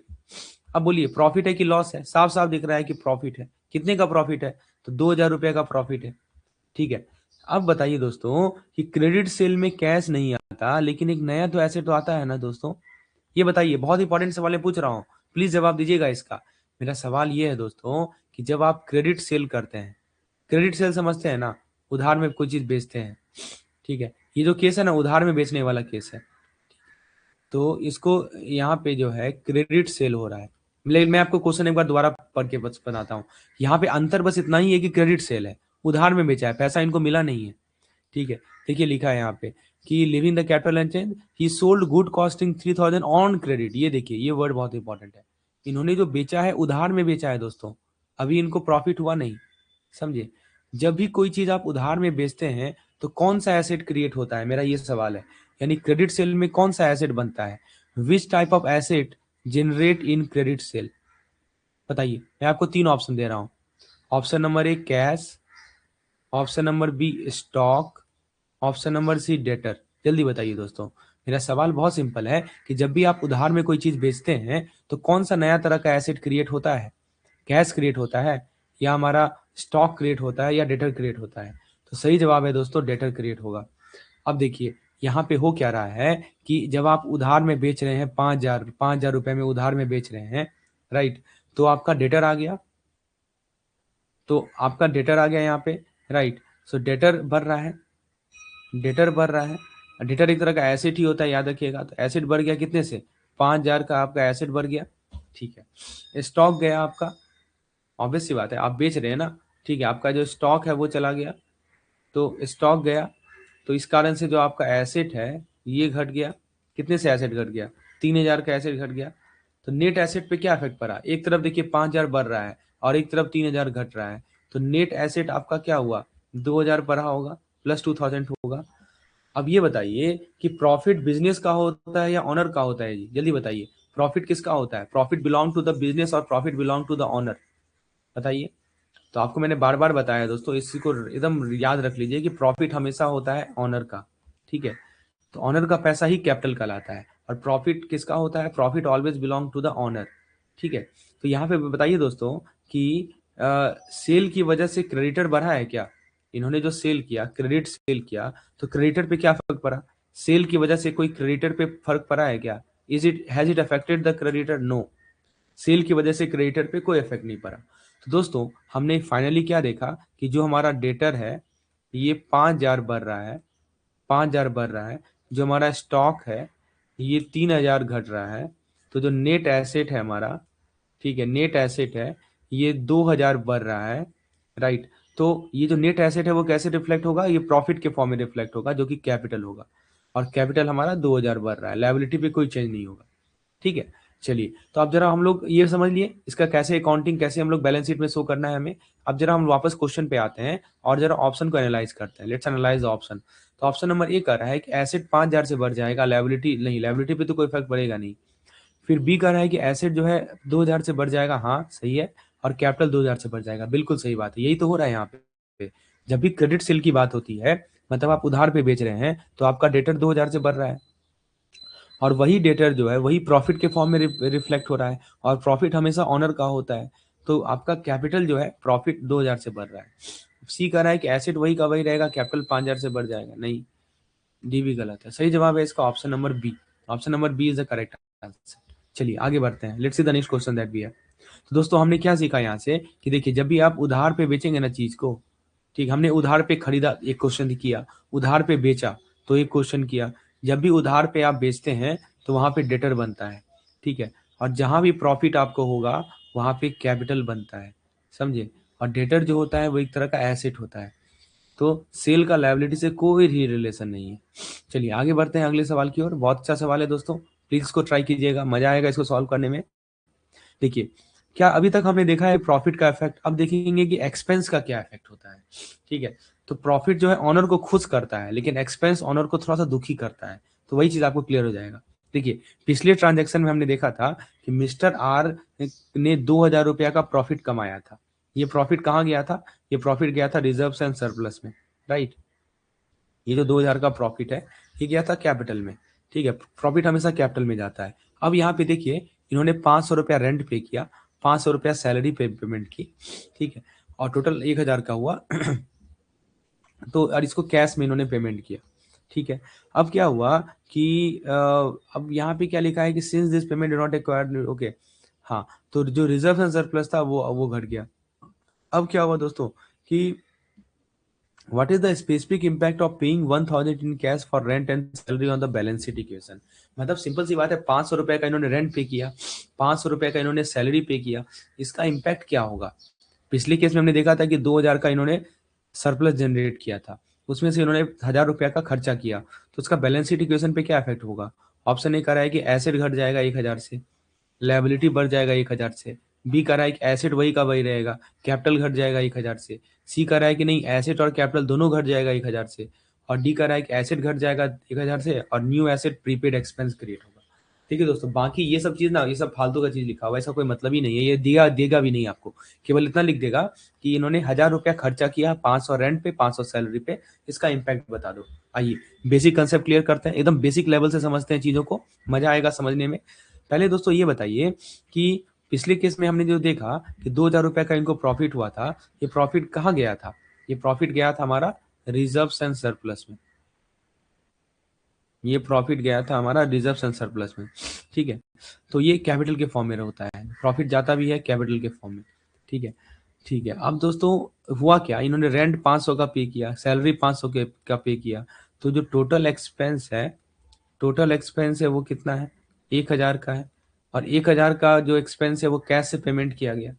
अब बोलिए प्रॉफिट है कि लॉस है, साफ साफ दिख रहा है कि प्रॉफिट है। कितने का प्रॉफिट है, तो 2,000 रुपये का प्रॉफिट है, ठीक है। अब बताइए दोस्तों कि क्रेडिट सेल में कैश नहीं आता लेकिन एक नया तो ऐसे तो आता है ना दोस्तों। ये बताइए, बहुत इंपॉर्टेंट सवाल है पूछ रहा हूँ, प्लीज जवाब दीजिएगा इसका। मेरा सवाल ये है दोस्तों कि जब आप क्रेडिट सेल करते हैं, क्रेडिट सेल समझते हैं ना, उधार में कोई चीज बेचते हैं, ठीक है। ये जो केस है ना उधार में बेचने वाला केस है, तो इसको यहाँ पे जो है क्रेडिट सेल हो रहा है। लेकिन मैं आपको क्वेश्चन एक बार दोबारा पढ़ के बस बताता हूँ। यहाँ पे अंतर बस इतना ही है कि क्रेडिट सेल है, उधार में बेचा है, पैसा इनको मिला नहीं है, ठीक है। देखिए लिखा है यहाँ पे कि living the capital and he sold good costing 3,000 on credit. ये देखिए ये वर्ड बहुत इंपॉर्टेंट है, इन्होंने जो बेचा है उधार में बेचा है दोस्तों, अभी इनको प्रॉफिट हुआ नहीं, समझे। जब भी कोई चीज आप उधार में बेचते हैं तो कौन सा एसेट क्रिएट होता है, मेरा ये सवाल है। यानी क्रेडिट सेल में कौन सा एसेट बनता है, which type of asset generate in credit sale. बताइए, मैं आपको 3 ऑप्शन दे रहा हूँ। Option number A cash, option number B stock, option number C debtor. जल्दी बताइए दोस्तों। मेरा सवाल बहुत सिंपल है कि जब भी आप उधार में कोई चीज बेचते हैं तो कौन सा नया तरह का एसेट क्रिएट होता है? कैश क्रिएट होता है, या हमारा स्टॉक क्रिएट होता है, या डेटर क्रिएट होता है? तो सही जवाब है दोस्तों, डेटर क्रिएट होगा। अब देखिए यहाँ पे हो क्या रहा है कि जब आप उधार में बेच रहे हैं 5,000 रुपए में उधार में बेच रहे हैं, राइट, तो आपका डेटर आ गया, तो आपका डेटर आ गया यहाँ पे, राइट। सो डेटर बढ़ रहा है, डेटर बढ़ रहा है। डेटर एक तरह का एसेट ही होता है, याद रखिएगा। तो एसेट बढ़ गया कितने से? 5,000 का आपका एसेट बढ़ गया, ठीक है। स्टॉक गया आपका, ऑब्वियस सी बात है, आप बेच रहे हैं ना, ठीक है, आपका जो स्टॉक है वो चला गया, तो स्टॉक गया, तो इस कारण से जो आपका एसेट है ये घट गया। कितने से एसेट घट गया? 3,000 का एसेट घट गया। तो नेट एसेट पे क्या इफेक्ट पड़ा? एक तरफ देखिए 5,000 बढ़ रहा है और एक तरफ 3,000 घट रहा है, तो नेट एसेट आपका क्या हुआ? 2,000 बढ़ा होगा, प्लस 2,000 होगा। अब ये बताइए कि प्रॉफिट बिजनेस का होता है या ऑनर का होता है? जी जल्दी बताइए, प्रॉफिट किसका होता है? Profit belong to the business और profit belong to the owner? बताइए। तो आपको मैंने बार बार बताया दोस्तों, इसी को एकदम याद रख लीजिए कि प्रॉफिट हमेशा होता है ऑनर का, ठीक है। तो ऑनर का पैसा ही कैपिटल कहलाता है, और प्रॉफिट किसका होता है? Profit always belong to the owner, ठीक है। तो यहाँ पे बताइए दोस्तों कि सेल की वजह से क्रेडिटर बढ़ा है क्या? इन्होंने जो सेल किया, क्रेडिट सेल किया, तो क्रेडिटर पे क्या फर्क पड़ा? सेल की वजह से कोई क्रेडिटर पे फर्क पड़ा है क्या? Is it has it affected the creditor? No, sale की वजह से क्रेडिटर पे कोई इफेक्ट नहीं पड़ा। तो दोस्तों हमने फाइनली क्या देखा कि जो हमारा डेटर है ये 5,000 बढ़ रहा है, 5,000 बढ़ रहा है। जो हमारा स्टॉक है ये 3,000 घट रहा है। तो जो नेट एसेट है हमारा, ठीक है, नेट एसेट है ये 2,000 बढ़ रहा है, राइट। तो ये जो नेट एसेट है वो कैसे रिफ्लेक्ट होगा? ये प्रॉफिट के फॉर्म में रिफ्लेक्ट होगा, जो कि कैपिटल होगा, और कैपिटल हमारा 2,000 बढ़ रहा है, लायबिलिटी पे कोई चेंज नहीं होगा, ठीक है। चलिए, तो अब जरा हम लोग ये समझ लिए इसका कैसे अकाउंटिंग, कैसे हम लोग बैलेंस शीट में शो करना है हमें। अब जरा हम वापस क्वेश्चन पे आते हैं और जरा ऑप्शन को एनालाइज करते हैं। Let's analyse the option. तो ऑप्शन नंबर ए कह रहा है कि एसेट 5,000 से बढ़ जाएगा, लायबिलिटी नहीं, लायबिलिटी पे तो कोई इफेक्ट पड़ेगा नहीं। फिर बी कह रहा है कि एसेट जो है 2,000 से बढ़ जाएगा, हाँ सही है, और कैपिटल 2,000 से बढ़ जाएगा, बिल्कुल सही बात है, यही तो हो रहा है यहाँ पे। जब भी क्रेडिट सेल की बात होती है, मतलब आप उधार पे बेच रहे हैं, तो आपका डेटर 2,000 से बढ़ रहा है, और वही डेटर जो है वही प्रॉफिट के फॉर्म में रिफ्लेक्ट हो रहा है, और प्रॉफिट हमेशा ऑनर का होता है। तो आपका कैपिटल जो है प्रॉफिट 2,000 से बढ़ रहा है। सी कह रहा है कि एसेट वही का वही रहेगा, कैपिटल 5,000 से बढ़ जाएगा, नहीं, डी भी गलत है। सही जवाब है इसका option number B. Option number B is the correct answer. चलिए आगे बढ़ते हैं, let's see the next question that we है। तो दोस्तों हमने क्या सीखा यहाँ से कि देखिए जब भी आप उधार पे बेचेंगे ना चीज को, ठीक, हमने उधार पे खरीदा एक क्वेश्चन किया, उधार पे बेचा तो एक क्वेश्चन किया। जब भी उधार पे आप बेचते हैं तो वहां पे डेटर बनता है, ठीक है, और जहां भी प्रॉफिट आपको होगा वहां पे कैपिटल बनता है, समझे। और डेटर जो होता है वो एक तरह का एसेट होता है। तो सेल का लायबिलिटी से कोई भी रिलेशन नहीं है। चलिए आगे बढ़ते हैं अगले सवाल की ओर। बहुत अच्छा सवाल है दोस्तों, प्लीज इसको ट्राई कीजिएगा, मजा आएगा इसको सॉल्व करने में। देखिए, क्या अभी तक हमने देखा है प्रॉफिट का इफेक्ट, अब देखेंगे कि एक्सपेंस का क्या इफेक्ट होता है, ठीक है। तो प्रॉफिट जो है ऑनर को खुश करता है, लेकिन एक्सपेंस ऑनर को थोड़ा सा दुखी करता है, तो वही चीज आपको क्लियर हो जाएगा। देखिए, पिछले ट्रांजैक्शन में हमने देखा था कि मिस्टर आर ने 2,000 रुपया का प्रॉफिट कमाया था। ये प्रॉफिट कहाँ गया था? ये प्रॉफिट गया था रिजर्व एंड सरप्लस में, राइट। ये जो 2,000 का प्रॉफिट है ये गया था कैपिटल में, ठीक है, प्रॉफिट हमेशा कैपिटल में जाता है। अब यहाँ पे देखिए इन्होंने 500 रुपया रेंट पे किया, 500 रुपया सैलरी पे पेमेंट की, ठीक है, और टोटल 1,000 का हुआ। तो और इसको कैश में इन्होंने पेमेंट किया, ठीक है। अब क्या हुआ कि अब यहाँ पे क्या लिखा है कि since this payment not acquired, okay, हाँ, तो जो रिजर्व एंड सरप्लस था वो घट गया। अब क्या हुआ दोस्तों कि what is the specific impact of paying 1,000 in cash for rent and salary on the balance sheet equation? मतलब सिंपल सी बात है, 500 रुपए का इन्होंने रेंट पे किया, 500 रुपए का इन्होंने सैलरी पे किया, इसका इम्पैक्ट क्या होगा? पिछले केस में हमने देखा था कि 2,000 का इन्होंने सरप्लस जनरेट किया था, उसमें से इन्होंने 1,000 रुपया का खर्चा किया, तो उसका बैलेंस शीट इक्वेशन पे क्या इफेक्ट होगा? ऑप्शन ए कह रहा है कि एसेट घट जाएगा 1,000 से, लायबिलिटी बढ़ जाएगा 1,000 से। बी कह रहा है कि एसेट वही का वही रहेगा, कैपिटल घट जाएगा 1,000 से। सी कह रहा है कि नहीं, एसेट और कैपिटल दोनों घट जाएगा 1,000 से। और डी कह रहा है कि एसेट घट जाएगा 1,000 से और new asset prepaid expense create होगा। ठीक है दोस्तों, बाकी ये सब चीज ना, ये सब फालतू का चीज लिखा हुआ है, ऐसा कोई मतलब ही नहीं है, ये दिया देगा भी नहीं आपको। केवल इतना लिख देगा कि इन्होंने 1,000 रुपया खर्चा किया, 500 रेंट पे, 500 सैलरी पे, इसका इम्पैक्ट बता दो। आइए बेसिक कंसेप्ट क्लियर करते हैं, एकदम बेसिक लेवल से समझते हैं चीजों को, मजा आएगा समझने में। पहले दोस्तों ये बताइए कि पिछले केस में हमने जो देखा कि 2,000 रुपया का इनको प्रॉफिट हुआ था, ये प्रॉफिट कहाँ गया था? ये प्रॉफिट गया था हमारा रिजर्व एंड सरप्लस में। ये प्रॉफिट गया था हमारा रिजर्व एंड सरप्लस में। ठीक है, तो ये कैपिटल के फॉर्म में होता है, प्रॉफिट जाता भी है कैपिटल के फॉर्म में। ठीक है, ठीक है। अब दोस्तों हुआ क्या, इन्होंने रेंट 500 का पे किया, सैलरी 500 के का पे किया, तो जो टोटल एक्सपेंस है, टोटल एक्सपेंस है वो कितना है? 1,000 का है। और 1,000 का जो एक्सपेंस है वो कैश से पेमेंट किया गया।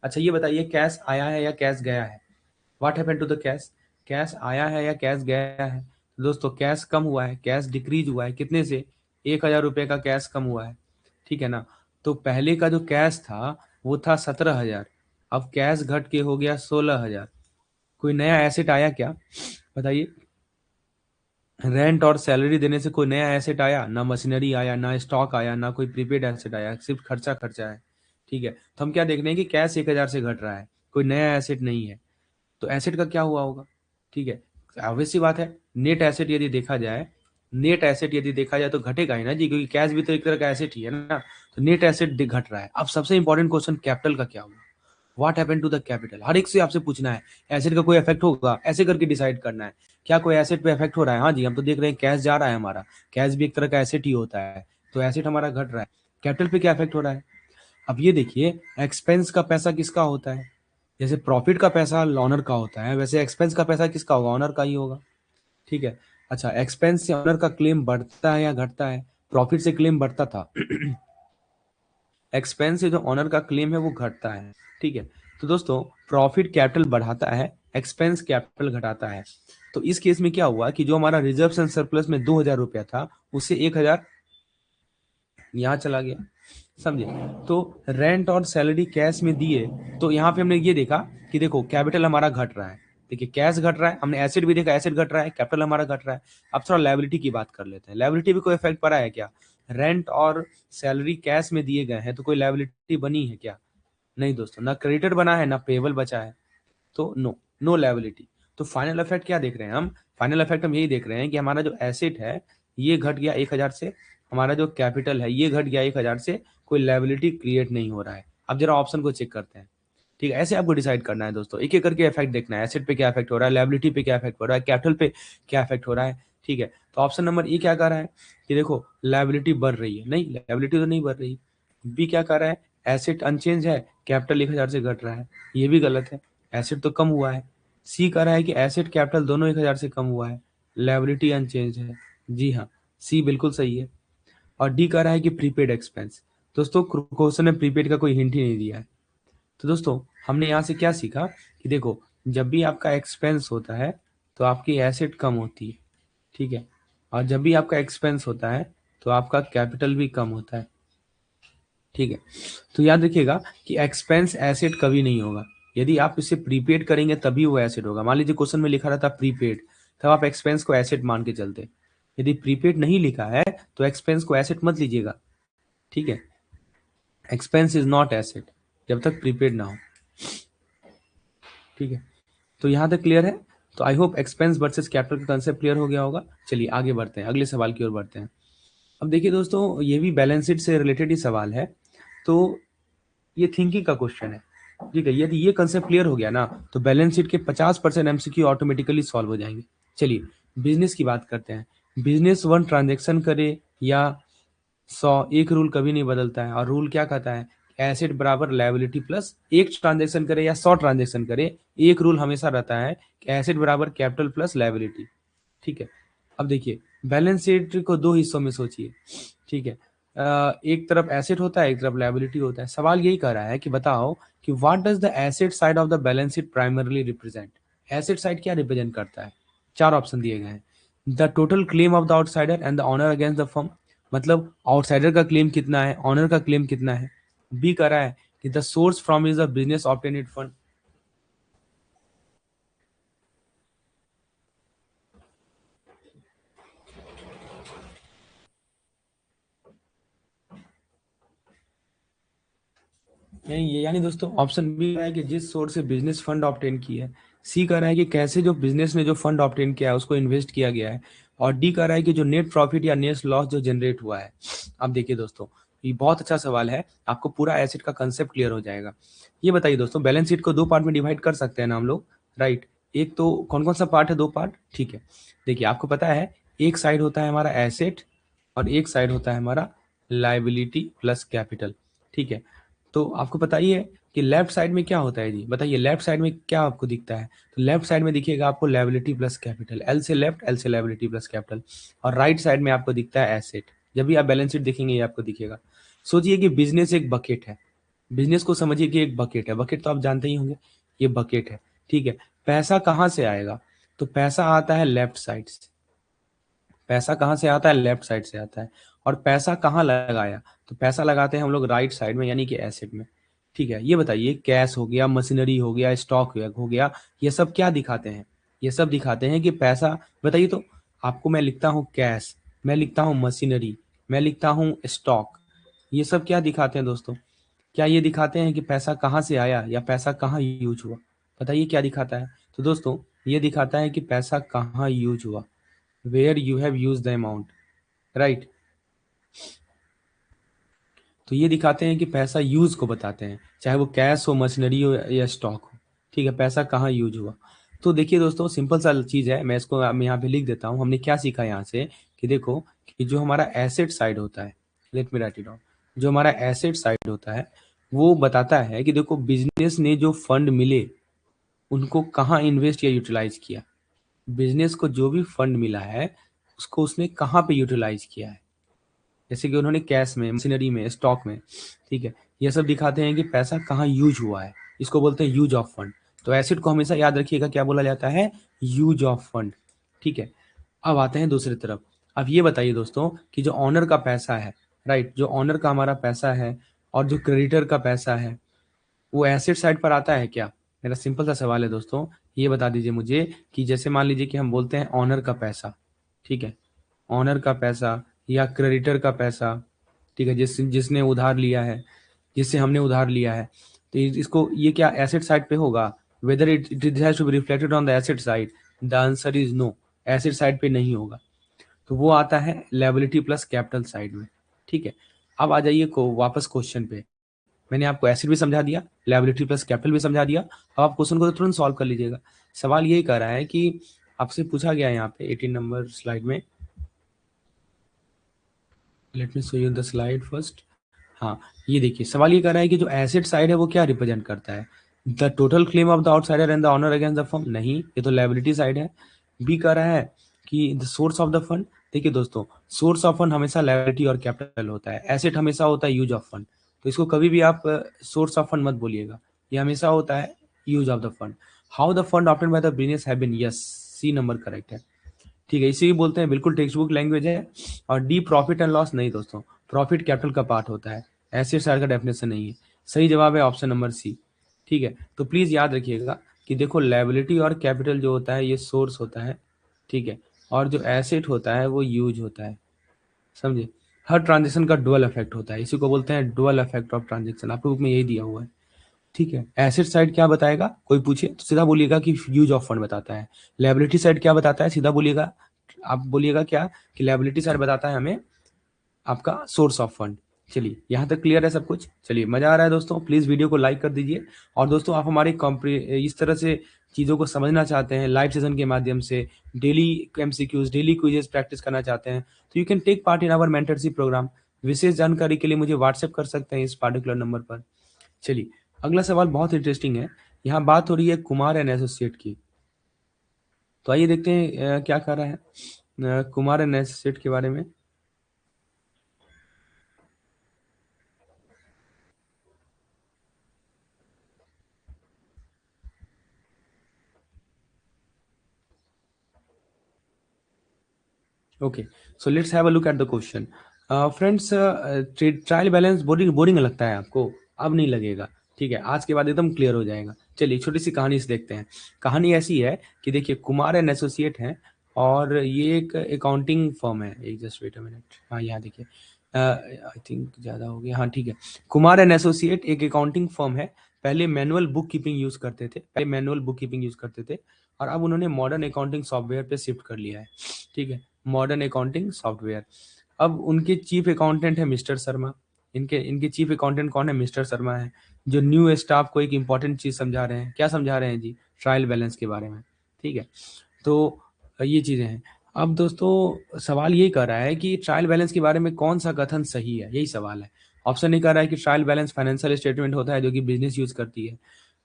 अच्छा ये बताइए, कैश आया है या कैश गया है? What happened to the cash? Cash आया है या कैश गया है? तो दोस्तों कैश कम हुआ है, कैश डिक्रीज हुआ है, कितने से? 1,000 रुपये का कैश कम हुआ है। ठीक है ना? तो पहले का जो कैश था वो था 17,000, अब कैश घट के हो गया 16,000। कोई नया एसेट आया क्या? बताइए। रेंट और सैलरी देने से कोई नया एसेट आया? ना मशीनरी आया, ना स्टॉक आया, ना कोई प्रीपेड एसेट आया, सिर्फ खर्चा खर्चा है। ठीक है, तो हम क्या देख रहे हैं कि कैश 1,000 से घट रहा है, कोई नया एसेट नहीं है। तो एसेट का क्या हुआ होगा? ठीक है, ऑब्वियस सी बात है, नेट एसेट यदि देखा जाए, नेट एसेट यदि देखा जाए तो घटेगा ही ना जी, क्योंकि कैश भी तो एक तरह का एसेट ही है ना। तो नेट एसेट घट रहा है। अब सबसे इंपॉर्टेंट क्वेश्चन, कैपिटल का क्या हुआ? What happened to the capital? हर एक से आपसे पूछना है, एसेट का कोई इफेक्ट होगा, ऐसे करके डिसाइड करना है। क्या कोई एसेट पे इफेक्ट हो रहा है? हाँ जी, हम तो देख रहे हैं कैश जा रहा है हमारा, कैश भी एक तरह का एसेट ही होता है, तो एसेट हमारा घट रहा है। कैपिटल पे क्या इफेक्ट हो रहा है? अब ये देखिए, एक्सपेंस का पैसा किसका होता है? जैसे प्रॉफिट का पैसा ऑनर का होता है, वैसे एक्सपेंस का पैसा किसका होगा? ऑनर का ही होगा। ठीक है, अच्छा एक्सपेंस से ऑनर का क्लेम बढ़ता है या घटता है? प्रॉफिट से क्लेम बढ़ता था एक्सपेंस से जो ऑनर का क्लेम है वो घटता है। ठीक है, तो दोस्तों प्रॉफिट कैपिटल बढ़ाता है, एक्सपेंस कैपिटल घटाता है। तो इस केस में क्या हुआ कि जो हमारा रिजर्व एंड सरप्लस में 2,000 रुपया था, उससे 1,000 यहाँ चला गया। समझे? तो रेंट और सैलरी कैश में दिए, तो यहाँ पे हमने ये देखा कि देखो कैपिटल हमारा घट रहा है। देखिए कैश घट रहा है, हमने एसेट भी देखा एसेट घट रहा है, कैपिटल हमारा घट रहा है। अब थोड़ा लायबिलिटी की बात कर लेते हैं, लायबिलिटी भी कोई इफेक्ट पड़ा है क्या? रेंट और सैलरी कैश में दिए गए हैं, तो कोई लायबिलिटी बनी है क्या? नहीं दोस्तों, ना क्रेडिटर बना है ना पेबल बचा है, तो नो, नो लायबिलिटी। तो फाइनल इफेक्ट क्या देख रहे हैं हम? फाइनल इफेक्ट हम यही देख रहे हैं कि हमारा जो एसेट है ये घट गया 1,000 से, हमारा जो कैपिटल है ये घट गया 1,000 से, कोई लायबिलिटी क्रिएट नहीं हो रहा है। अब जरा ऑप्शन को चेक करते हैं। ठीक है, ऐसे आपको डिसाइड करना है दोस्तों, एक एक करके इफेक्ट देखना है, एसेट पे क्या इफेक्ट हो रहा है, लायबिलिटी पे क्या इफेक्ट हो रहा है, कैपिटल पे क्या इफेक्ट हो रहा है। ठीक है, तो ऑप्शन नंबर ए क्या कर रहा है कि देखो लायबिलिटी बढ़ रही है, नहीं लायबिलिटी तो नहीं बढ़ रही। बी क्या कर रहा है, एसेट अनचेंज है, कैपिटल 1,000 से घट रहा है, ये भी गलत है, एसेट तो कम हुआ है। सी कह रहा है कि एसेट कैपिटल दोनों 1,000 से कम हुआ है, लायबिलिटी अनचेंज है। जी हाँ, सी बिल्कुल सही है। और डी कह रहा है कि प्रीपेड एक्सपेंस। दोस्तों क्वेश्चन में प्रीपेड का कोई हिंट ही नहीं दिया है। तो दोस्तों हमने यहाँ से क्या सीखा कि देखो, जब भी आपका एक्सपेंस होता है तो आपकी एसेट कम होती है। ठीक है, और जब भी आपका एक्सपेंस होता है तो आपका कैपिटल भी कम होता है। ठीक है, तो याद रखिएगा कि एक्सपेंस एसेट कभी नहीं होगा, यदि आप इसे प्रीपेड करेंगे तभी वो एसेट होगा। मान लीजिए क्वेश्चन में लिखा रहता प्रीपेड, तब आप एक्सपेंस को एसेट मान के चलते। यदि प्रीपेड नहीं लिखा है तो एक्सपेंस को एसेट मत लीजिएगा। ठीक है, एक्सपेंस इज नॉट एसेट जब तक प्रीपेड ना हो। ठीक है, तो यहाँ तक क्लियर है? तो I hope expense versus capital का कंसेप्ट क्लियर हो गया होगा। चलिए आगे बढ़ते हैं, अगले सवाल की ओर बढ़ते हैं। अब देखिए दोस्तों, ये भी बैलेंस शीट से रिलेटेड ही सवाल है, तो ये थिंकिंग का क्वेश्चन है। ठीक है, यदि ये कंसेप्ट क्लियर हो गया ना, तो बैलेंस शीट के 50% एमसीक्यू ऑटोमेटिकली सॉल्व हो जाएंगे। चलिए बिजनेस की बात करते हैं। बिजनेस 1 ट्रांजेक्शन करे या 100, एक रूल कभी नहीं बदलता है, और रूल क्या कहता है? एसेट बराबर लायबिलिटी प्लस, एक ट्रांजेक्शन करे या 100 ट्रांजेक्शन करे, एक रूल हमेशा रहता है कि एसेट बराबर कैपिटल प्लस लायबिलिटी। ठीक है, अब देखिए बैलेंस शीट को दो हिस्सों में सोचिए। ठीक है, एक तरफ एसेट होता है, एक तरफ लायबिलिटी होता है। सवाल यही कर रहा है कि बताओ कि what does the asset side of the balance sheet primarily represent? Asset side क्या रिप्रेजेंट करता है? चार ऑप्शन दिए गए हैं। The total claim of the outsider and the owner against the firm, मतलब आउटसाइडर का क्लेम कितना है, ऑनर का क्लेम कितना है। बी कर रहा है कि the source from is the business obtained fund. नहीं, ये यानी दोस्तों ऑप्शन बी है कि जिस सोर्स से बिजनेस फंड ऑब्टेन की है। सी कह रहा है कि कैसे जो बिजनेस ने जो फंड ऑब्टेन किया है उसको इन्वेस्ट किया गया है। और डी कह रहा है कि जो नेट प्रॉफिट या नेट लॉस जो जनरेट हुआ है। अब देखिए दोस्तों, ये बहुत अच्छा सवाल है, आपको पूरा एसेट का कंसेप्ट क्लियर हो जाएगा। ये बताइए दोस्तों, बैलेंस शीट को दो पार्ट में डिवाइड कर सकते हैं ना हम लोग, राइट। एक तो कौन कौन सा पार्ट है, दो पार्ट, ठीक है। देखिए आपको पता है, एक साइड होता है हमारा एसेट और एक साइड होता है हमारा लाइबिलिटी प्लस कैपिटल, ठीक है। तो आपको बताइए कि लेफ्ट साइड में क्या होता है जी, बताइए लेफ्ट साइड में क्या आपको दिखता है। तो लेफ्ट साइड में दिखिएगा आपको लायबिलिटी प्लस कैपिटल, एल से लेफ्ट, एल से लायबिलिटी प्लस कैपिटल। और राइट साइड में आपको दिखता है एसेट। जब भी आप बैलेंस शीट देखेंगे ये आपको दिखेगा। सोचिए कि बिजनेस एक बकेट है, बिजनेस को समझिए कि एक बकेट है, बकेट तो आप जानते ही होंगे, ये बकेट है, ठीक है। पैसा कहाँ से आएगा, तो पैसा आता है लेफ्ट साइड से। पैसा कहाँ से आता है, लेफ्ट साइड से आता है। और पैसा कहाँ लगाया, तो पैसा लगाते हैं हम लोग राइट साइड में, यानी कि एसेट में, ठीक है। ये बताइए, कैश हो गया, मशीनरी हो गया, स्टॉक हो गया, ये सब क्या दिखाते हैं, ये सब दिखाते हैं कि पैसा, बताइए तो। आपको मैं लिखता हूँ कैश, मैं लिखता हूँ मशीनरी, मैं लिखता हूँ स्टॉक, ये सब क्या दिखाते हैं दोस्तों, क्या ये दिखाते हैं कि पैसा कहाँ से आया या पैसा कहाँ यूज हुआ, बताइए क्या दिखाता है। तो दोस्तों ये दिखाता है कि पैसा कहाँ यूज हुआ, where you have use the amount, right. तो ये दिखाते हैं कि पैसा यूज को बताते हैं, चाहे वो कैश हो, मशीनरी हो या स्टॉक हो, ठीक है, पैसा कहाँ यूज हुआ। तो देखिए दोस्तों, सिंपल सा चीज है, मैं इसको मैं यहाँ पे लिख देता हूँ। हमने क्या सीखा यहाँ से, कि देखो कि जो हमारा एसेट साइड होता है, let me right it down, जो हमारा एसेट साइड होता है वो बताता है कि देखो बिजनेस ने जो फंड मिले उनको कहाँ इन्वेस्ट या यूटिलाइज किया। बिजनेस को जो भी फंड मिला है उसको उसने कहाँ पे यूटिलाइज किया है, जैसे कि उन्होंने कैश में, मशीनरी में, स्टॉक में, ठीक है। ये सब दिखाते हैं कि पैसा कहाँ यूज हुआ है, इसको बोलते हैं यूज ऑफ फंड। तो एसेट को हमेशा याद रखिएगा क्या बोला जाता है, यूज ऑफ फंड, ठीक है। अब आते हैं दूसरी तरफ। अब ये बताइए दोस्तों कि जो ऑनर का पैसा है, राइट, जो ऑनर का हमारा पैसा है और जो क्रेडिटर का पैसा है वो एसेट साइड पर आता है क्या। मेरा सिंपल सा सवाल है दोस्तों, ये बता दीजिए मुझे कि जैसे मान लीजिए कि हम बोलते हैं ऑनर का पैसा, ठीक है, ऑनर का पैसा या क्रेडिटर का पैसा, ठीक है, जिसने उधार लिया है, जिससे हमने उधार लिया है, तो इसको ये क्या एसेट साइड पे होगा, whether it has to be reflected on the asset side, the answer is no, asset side पे नहीं होगा। तो वो आता है लायबिलिटी प्लस कैपिटल साइड में, ठीक है। अब आ जाइए को वापस क्वेश्चन पे। मैंने आपको एसिड भी समझा दिया, लायबिलिटी प्लस कैपिटल भी समझा दिया। अब आप क्वेश्चन को तो तुरंत सॉल्व कर लीजिएगा। सवाल यही कह रहा है कि आपसे पूछा गया है यहाँ पे 18 नंबर स्लाइड में, let me show you the slide first. हाँ, ये देखिए सवाल ये कह रहा है कि जो एसेट साइड है वो क्या रिप्रेजेंट करता है, the total claim of the outsider and the owner against the firm, नहीं, ये तो लायबिलिटी साइड है। बी कह रहा है कि the source of the fund, देखिए दोस्तों, सोर्स ऑफ फंड हमेशा लायबिलिटी और कैपिटल होता है, एसेट हमेशा होता है यूज ऑफ फंड। तो इसको कभी भी आप सोर्स ऑफ फंड मत बोलिएगा, ये हमेशा होता है use of the fund. How the fund obtain by the business have been, yes, C number correct है, ठीक है, इसी बोलते हैं, बिल्कुल टेक्स्ट बुक लैंग्वेज है। और डी प्रॉफिट एंड लॉस, नहीं दोस्तों, प्रॉफिट कैपिटल का पार्ट होता है, एसेट साइड का डेफिनेशन नहीं है। सही जवाब है ऑप्शन नंबर सी, ठीक है। तो प्लीज याद रखिएगा कि देखो लायबिलिटी और कैपिटल जो होता है ये सोर्स होता है, ठीक है, और जो एसेट होता है वो यूज होता है, समझे। हर ट्रांजेक्शन का डुअल इफेक्ट होता है, इसी को बोलते हैं डुअल इफेक्ट ऑफ ट्रांजेक्शन, आपके बुक में यही दिया हुआ है, ठीक है। एसेट साइड क्या बताएगा, कोई पूछे तो सीधा बोलिएगा कि यूज ऑफ फंड बताता है। लायबिलिटी साइड क्या बताता है, सीधा बोलिएगा, आप बोलिएगा क्या कि लायबिलिटी साइड बताता है हमें आपका सोर्स ऑफ फंड। चलिए यहाँ तक क्लियर है सब कुछ, चलिए मजा आ रहा है दोस्तों, प्लीज वीडियो को लाइक कर दीजिए। और दोस्तों आप हमारे इस तरह से चीज़ों को समझना चाहते हैं लाइव सेशन के माध्यम से, daily MCQs, daily quizzes practice करना चाहते हैं, तो you can take part in our mentorship program. विशेष जानकारी के लिए मुझे व्हाट्सएप कर सकते हैं इस पार्टिकुलर नंबर पर। चलिए अगला सवाल बहुत इंटरेस्टिंग है, यहाँ बात हो रही है कुमार एंड एसोसिएट की। तो आइए देखते हैं क्या कर रहा है कुमार एंड एसोसिएट के बारे में। Okay, so let's have a look at the question. Friends, trial balance boring boring लगता है आपको, अब नहीं लगेगा, ठीक है, आज के बाद एकदम क्लियर हो जाएगा। चलिए छोटी सी कहानी से देखते हैं। कहानी ऐसी है कि देखिए कुमार एंड एसोसिएट हैं और ये एक अकाउंटिंग फर्म है, एक जस्ट वेट अ मिनट, हाँ यहाँ देखिए, आई थिंक ज़्यादा हो गया, हाँ ठीक है। कुमार एंड एसोसिएट एक अकाउंटिंग फर्म है। पहले मैनुअल बुक कीपिंग यूज़ करते थे, और अब उन्होंने मॉडर्न अकाउंटिंग सॉफ्टवेयर पे शिफ्ट कर लिया है। ठीक है, मॉडर्न अकाउंटिंग सॉफ्टवेयर। अब उनके चीफ अकाउंटेंट है मिस्टर शर्मा। इनके इनके चीफ अकाउंटेंट कौन है? मिस्टर शर्मा है, जो न्यू स्टाफ को एक इंपॉर्टेंट चीज़ समझा रहे हैं। क्या समझा रहे हैं जी? ट्रायल बैलेंस के बारे में। ठीक है, तो ये चीज़ें हैं। अब दोस्तों सवाल यही कर रहा है कि ट्रायल बैलेंस के बारे में कौन सा कथन सही है, यही सवाल है। ऑप्शन ए कह रहा है कि ट्रायल बैलेंस फाइनेंशियल स्टेटमेंट होता है जो कि बिजनेस यूज करती है।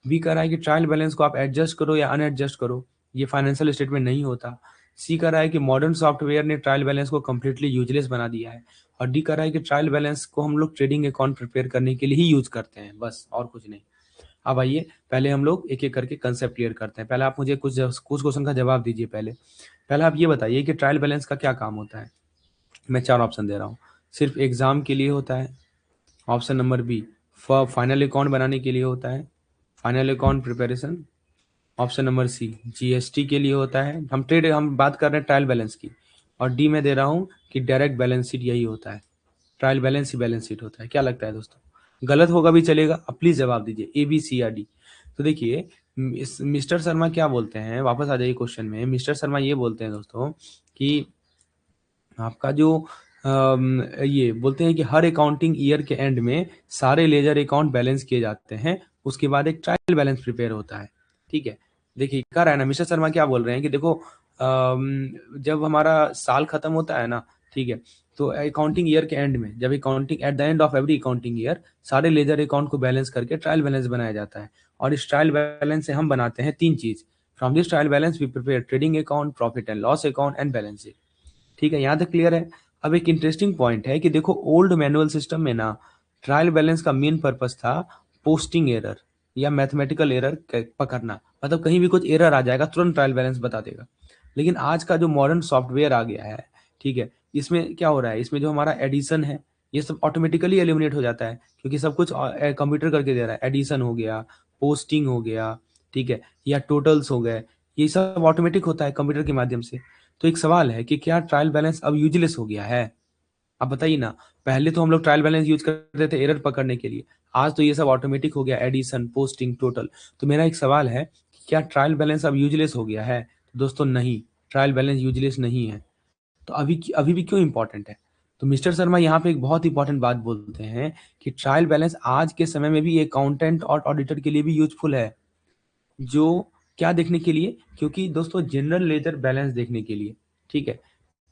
बी कह रहा है कि ट्रायल बैलेंस को आप एडजस्ट करो या अनएडजस्ट करो, ये फाइनेंशियल स्टेटमेंट नहीं होता। सी कह रहा है कि मॉडर्न सॉफ्टवेयर ने ट्रायल बैलेंस को कंप्लीटली यूजलेस बना दिया है। और डी कह रहा है कि ट्रायल बैलेंस को हम लोग ट्रेडिंग अकाउंट प्रिपेयर करने के लिए ही यूज करते हैं, बस और कुछ नहीं। अब आइए पहले हम लोग एक एक करके कंसेप्ट क्लियर करते हैं। पहले आप मुझे कुछ क्वेश्चन का जवाब दीजिए। पहले आप ये बताइए कि ट्रायल बैलेंस का क्या काम होता है। मैं 4 ऑप्शन दे रहा हूँ। सिर्फ एग्जाम के लिए होता है। Option number B, final account बनाने के लिए होता है, final account preparation. Option number C, GST के लिए होता है। हम बात कर रहे हैं ट्रायल बैलेंस की। और डी में दे रहा हूँ कि डायरेक्ट बैलेंस शीट यही होता है। ट्रायल बैलेंस ही बैलेंस शीट होता है। क्या लगता है दोस्तों? गलत होगा भी चलेगा, अब प्लीज जवाब दीजिए, ए बी सी या डी। तो देखिए, मिस्टर शर्मा क्या बोलते हैं, वापस आ जाइए क्वेश्चन में। मिस्टर शर्मा ये बोलते हैं दोस्तों कि आपका जो ये बोलते हैं कि हर अकाउंटिंग ईयर के एंड में सारे लेजर अकाउंट बैलेंस किए जाते हैं, उसके बाद एक ट्रायल बैलेंस प्रिपेयर होता है। ठीक है, देखिए क्या रहा है ना, मिस्टर शर्मा क्या बोल रहे हैं कि देखो जब हमारा साल खत्म होता है ना, ठीक है, तो अकाउंटिंग ईयर के एंड में, जब accounting at the end of every accounting year सारे लेजर अकाउंट को बैलेंस करके ट्रायल बैलेंस बनाया जाता है। और इस ट्रायल बैलेंस से हम बनाते हैं 3 चीज। From this trial balance we prepare trading account, profit and loss account and balance sheet. ठीक है, यहाँ तक क्लियर है। अब एक इंटरेस्टिंग पॉइंट है कि देखो ओल्ड मैनुअल सिस्टम में ना ट्रायल बैलेंस का मेन पर्पस था पोस्टिंग एरर या मैथमेटिकल एरर पकड़ना, मतलब कहीं भी कुछ एरर आ जाएगा तुरंत ट्रायल बैलेंस बता देगा। लेकिन आज का जो मॉडर्न सॉफ्टवेयर आ गया है, ठीक है, इसमें क्या हो रहा है, इसमें जो हमारा एडिशन है ये सब ऑटोमेटिकली एलिमिनेट हो जाता है, क्योंकि सब कुछ कंप्यूटर करके दे रहा है। एडिशन हो गया, पोस्टिंग हो गया, ठीक है, या टोटल्स हो गए, ये सब ऑटोमेटिक होता है कंप्यूटर के माध्यम से। तो एक सवाल है कि क्या ट्रायल बैलेंस अब यूजलेस हो गया है? आप बताइए ना। पहले तो हम लोग ट्रायल बैलेंस यूज करते थे एरर पकड़ने के लिए, आज तो ये सब ऑटोमेटिक हो गया, एडिशन, पोस्टिंग, टोटल। तो मेरा एक सवाल है कि क्या ट्रायल बैलेंस अब यूजलेस हो गया है? तो दोस्तों नहीं, ट्रायल बैलेंस यूजलेस नहीं है। तो अभी भी क्यों इंपॉर्टेंट है? तो मिस्टर शर्मा यहाँ पे एक बहुत इंपॉर्टेंट बात बोलते हैं कि ट्रायल बैलेंस आज के समय में भी अकाउंटेंट और ऑडिटर के लिए भी यूजफुल है। जो क्या देखने के लिए? क्योंकि दोस्तों जनरल लेजर बैलेंस देखने के लिए, ठीक है,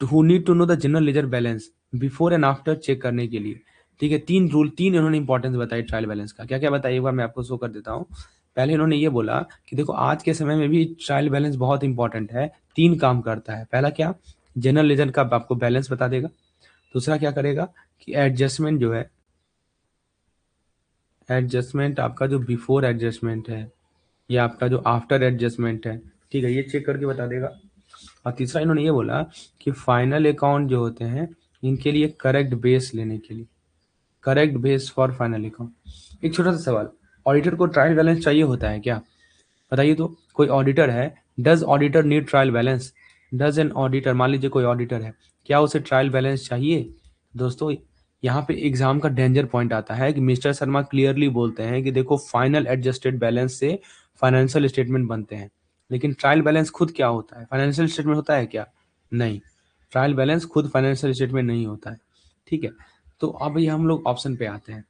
who need to know the general ledger balance before and after check करने के लिए। ठीक है, 3 रूल, 3 इन्होंने इंपॉर्टेंस बताई ट्रायल बैलेंस का। क्या क्या बताइए एक बार मैं आपको शो कर देता हूँ। पहले इन्होंने ये बोला कि देखो आज के समय में भी ट्रायल बैलेंस बहुत इंपॉर्टेंट है, 3 काम करता है। पहला क्या? जनरल लेजर का आपको बैलेंस बता देगा। दूसरा क्या करेगा कि एडजस्टमेंट जो है, एडजस्टमेंट आपका जो बिफोर एडजस्टमेंट है या आपका जो आफ्टर एडजस्टमेंट है, ठीक है, ये चेक करके बता देगा। और तीसरा इन्होंने ये बोला कि फाइनल अकाउंट जो होते हैं इनके लिए करेक्ट बेस लेने के लिए, correct base for final account. एक छोटा सा सवाल, ऑडिटर को ट्रायल बैलेंस चाहिए होता है क्या? बताइए तो। कोई ऑडिटर है, does auditor need trial balance? Does an auditor, मान लीजिए कोई ऑडिटर है, क्या उसे ट्रायल बैलेंस चाहिए? दोस्तों यहाँ पे एग्जाम का डेंजर पॉइंट आता है कि मिस्टर शर्मा क्लियरली बोलते हैं कि देखो फाइनल एडजस्टेड बैलेंस से फाइनेंशियल स्टेटमेंट बनते हैं, लेकिन ट्रायल बैलेंस खुद क्या होता है? फाइनेंशियल स्टेटमेंट होता है क्या? नहीं, ट्रायल बैलेंस खुद फाइनेंशियल स्टेटमेंट नहीं होता है। ठीक है, तो अब ये हम लोग ऑप्शन पे आते हैं।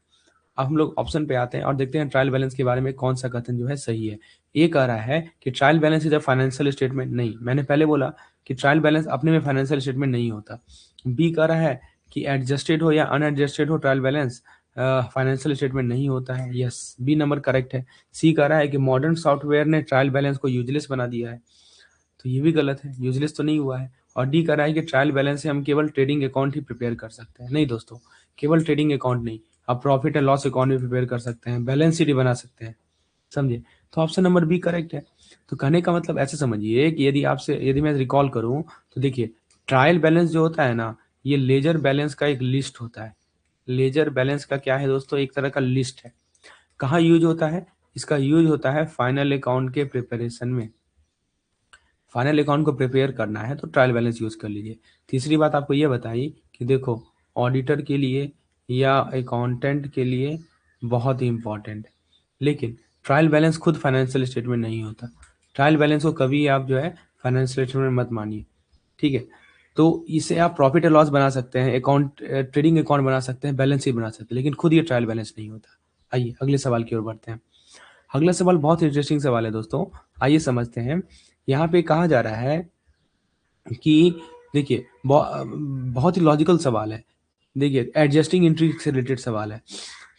अब हम लोग ऑप्शन पे आते हैं और देखते हैं ट्रायल बैलेंस के बारे में कौन सा कथन जो है सही है। ए कह रहा है कि trial balance is a financial statement. नहीं, मैंने पहले बोला कि ट्रायल बैलेंस अपने में फाइनेंशियल स्टेटमेंट नहीं होता। बी कह रहा है कि एडजस्टेड हो या अनएडजस्टेड हो ट्रायल बैलेंस फाइनेंशियल स्टेटमेंट नहीं होता है। यस, बी नंबर करेक्ट है। सी कह रहा है कि मॉडर्न सॉफ्टवेयर ने ट्रायल बैलेंस को यूजलेस बना दिया है। तो ये भी गलत है, यूजलेस तो नहीं हुआ है। और डी कह रहा है कि ट्रायल बैलेंस से हम केवल ट्रेडिंग अकाउंट ही प्रिपेयर कर सकते हैं। नहीं दोस्तों, केवल ट्रेडिंग अकाउंट नहीं, आप प्रॉफिट एंड लॉस अकाउंट भी प्रिपेयर कर सकते हैं, बैलेंस शीट भी बना सकते हैं। समझे? तो ऑप्शन नंबर बी करेक्ट है। तो कहने का मतलब ऐसे समझिए कि यदि मैं रिकॉल करूं तो देखिए, ट्रायल बैलेंस जो होता है ना, ये लेजर बैलेंस का एक लिस्ट होता है। लेजर बैलेंस का क्या है दोस्तों? एक तरह का लिस्ट है। कहाँ यूज होता है? इसका यूज होता है फाइनल अकाउंट के प्रिपरेशन में। फाइनल अकाउंट को प्रिपेयर करना है तो ट्रायल बैलेंस यूज कर लीजिए। तीसरी बात आपको ये बताई कि देखो ऑडिटर के लिए या अकाउंटेंट के लिए बहुत ही इंपॉर्टेंट है। लेकिन ट्रायल बैलेंस खुद फाइनेंशियल स्टेटमेंट नहीं होता। ट्रायल बैलेंस को कभी आप जो है फाइनेंशियल स्टेटमेंट मत मानिए, ठीक है। तो इसे आप प्रॉफिट एंड लॉस बना सकते हैं, अकाउंट ट्रेडिंग अकाउंट बना सकते हैं, बैलेंस शीट बना सकते हैं, लेकिन खुद ये ट्रायल बैलेंस नहीं होता। आइए अगले सवाल की ओर बढ़ते हैं। अगला सवाल बहुत इंटरेस्टिंग सवाल है दोस्तों, आइए समझते हैं। यहाँ पे कहा जा रहा है कि देखिए बहुत ही लॉजिकल सवाल है। देखिए एडजस्टिंग एंट्री से रिलेटेड सवाल है।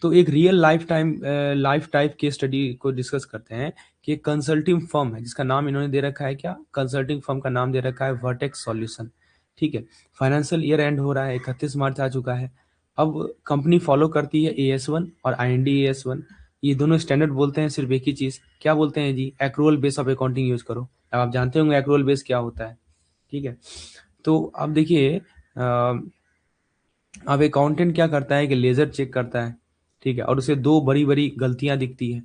तो एक real life type case study को डिस्कस करते हैं कि एक कंसल्टिंग फर्म है जिसका नाम इन्होंने दे रखा है, क्या कंसल्टिंग फर्म का नाम दे रखा है वर्टेक्स सॉल्यूशन, ठीक है। फाइनेंशियल ईयर एंड हो रहा है, 31 मार्च आ चुका है। अब कंपनी फॉलो करती है AS1 और IND AS1। ये दोनों स्टैंडर्ड बोलते हैं सिर्फ एक ही चीज, क्या बोलते हैं जी, accrual base of accounting use करो। अब आप जानते होंगे एक्रूअल बेस क्या होता है, ठीक है। तो अब देखिए अब अकाउंटेंट क्या करता है कि लेजर चेक करता है, ठीक है, और उसे दो बड़ी बड़ी गलतियां दिखती है।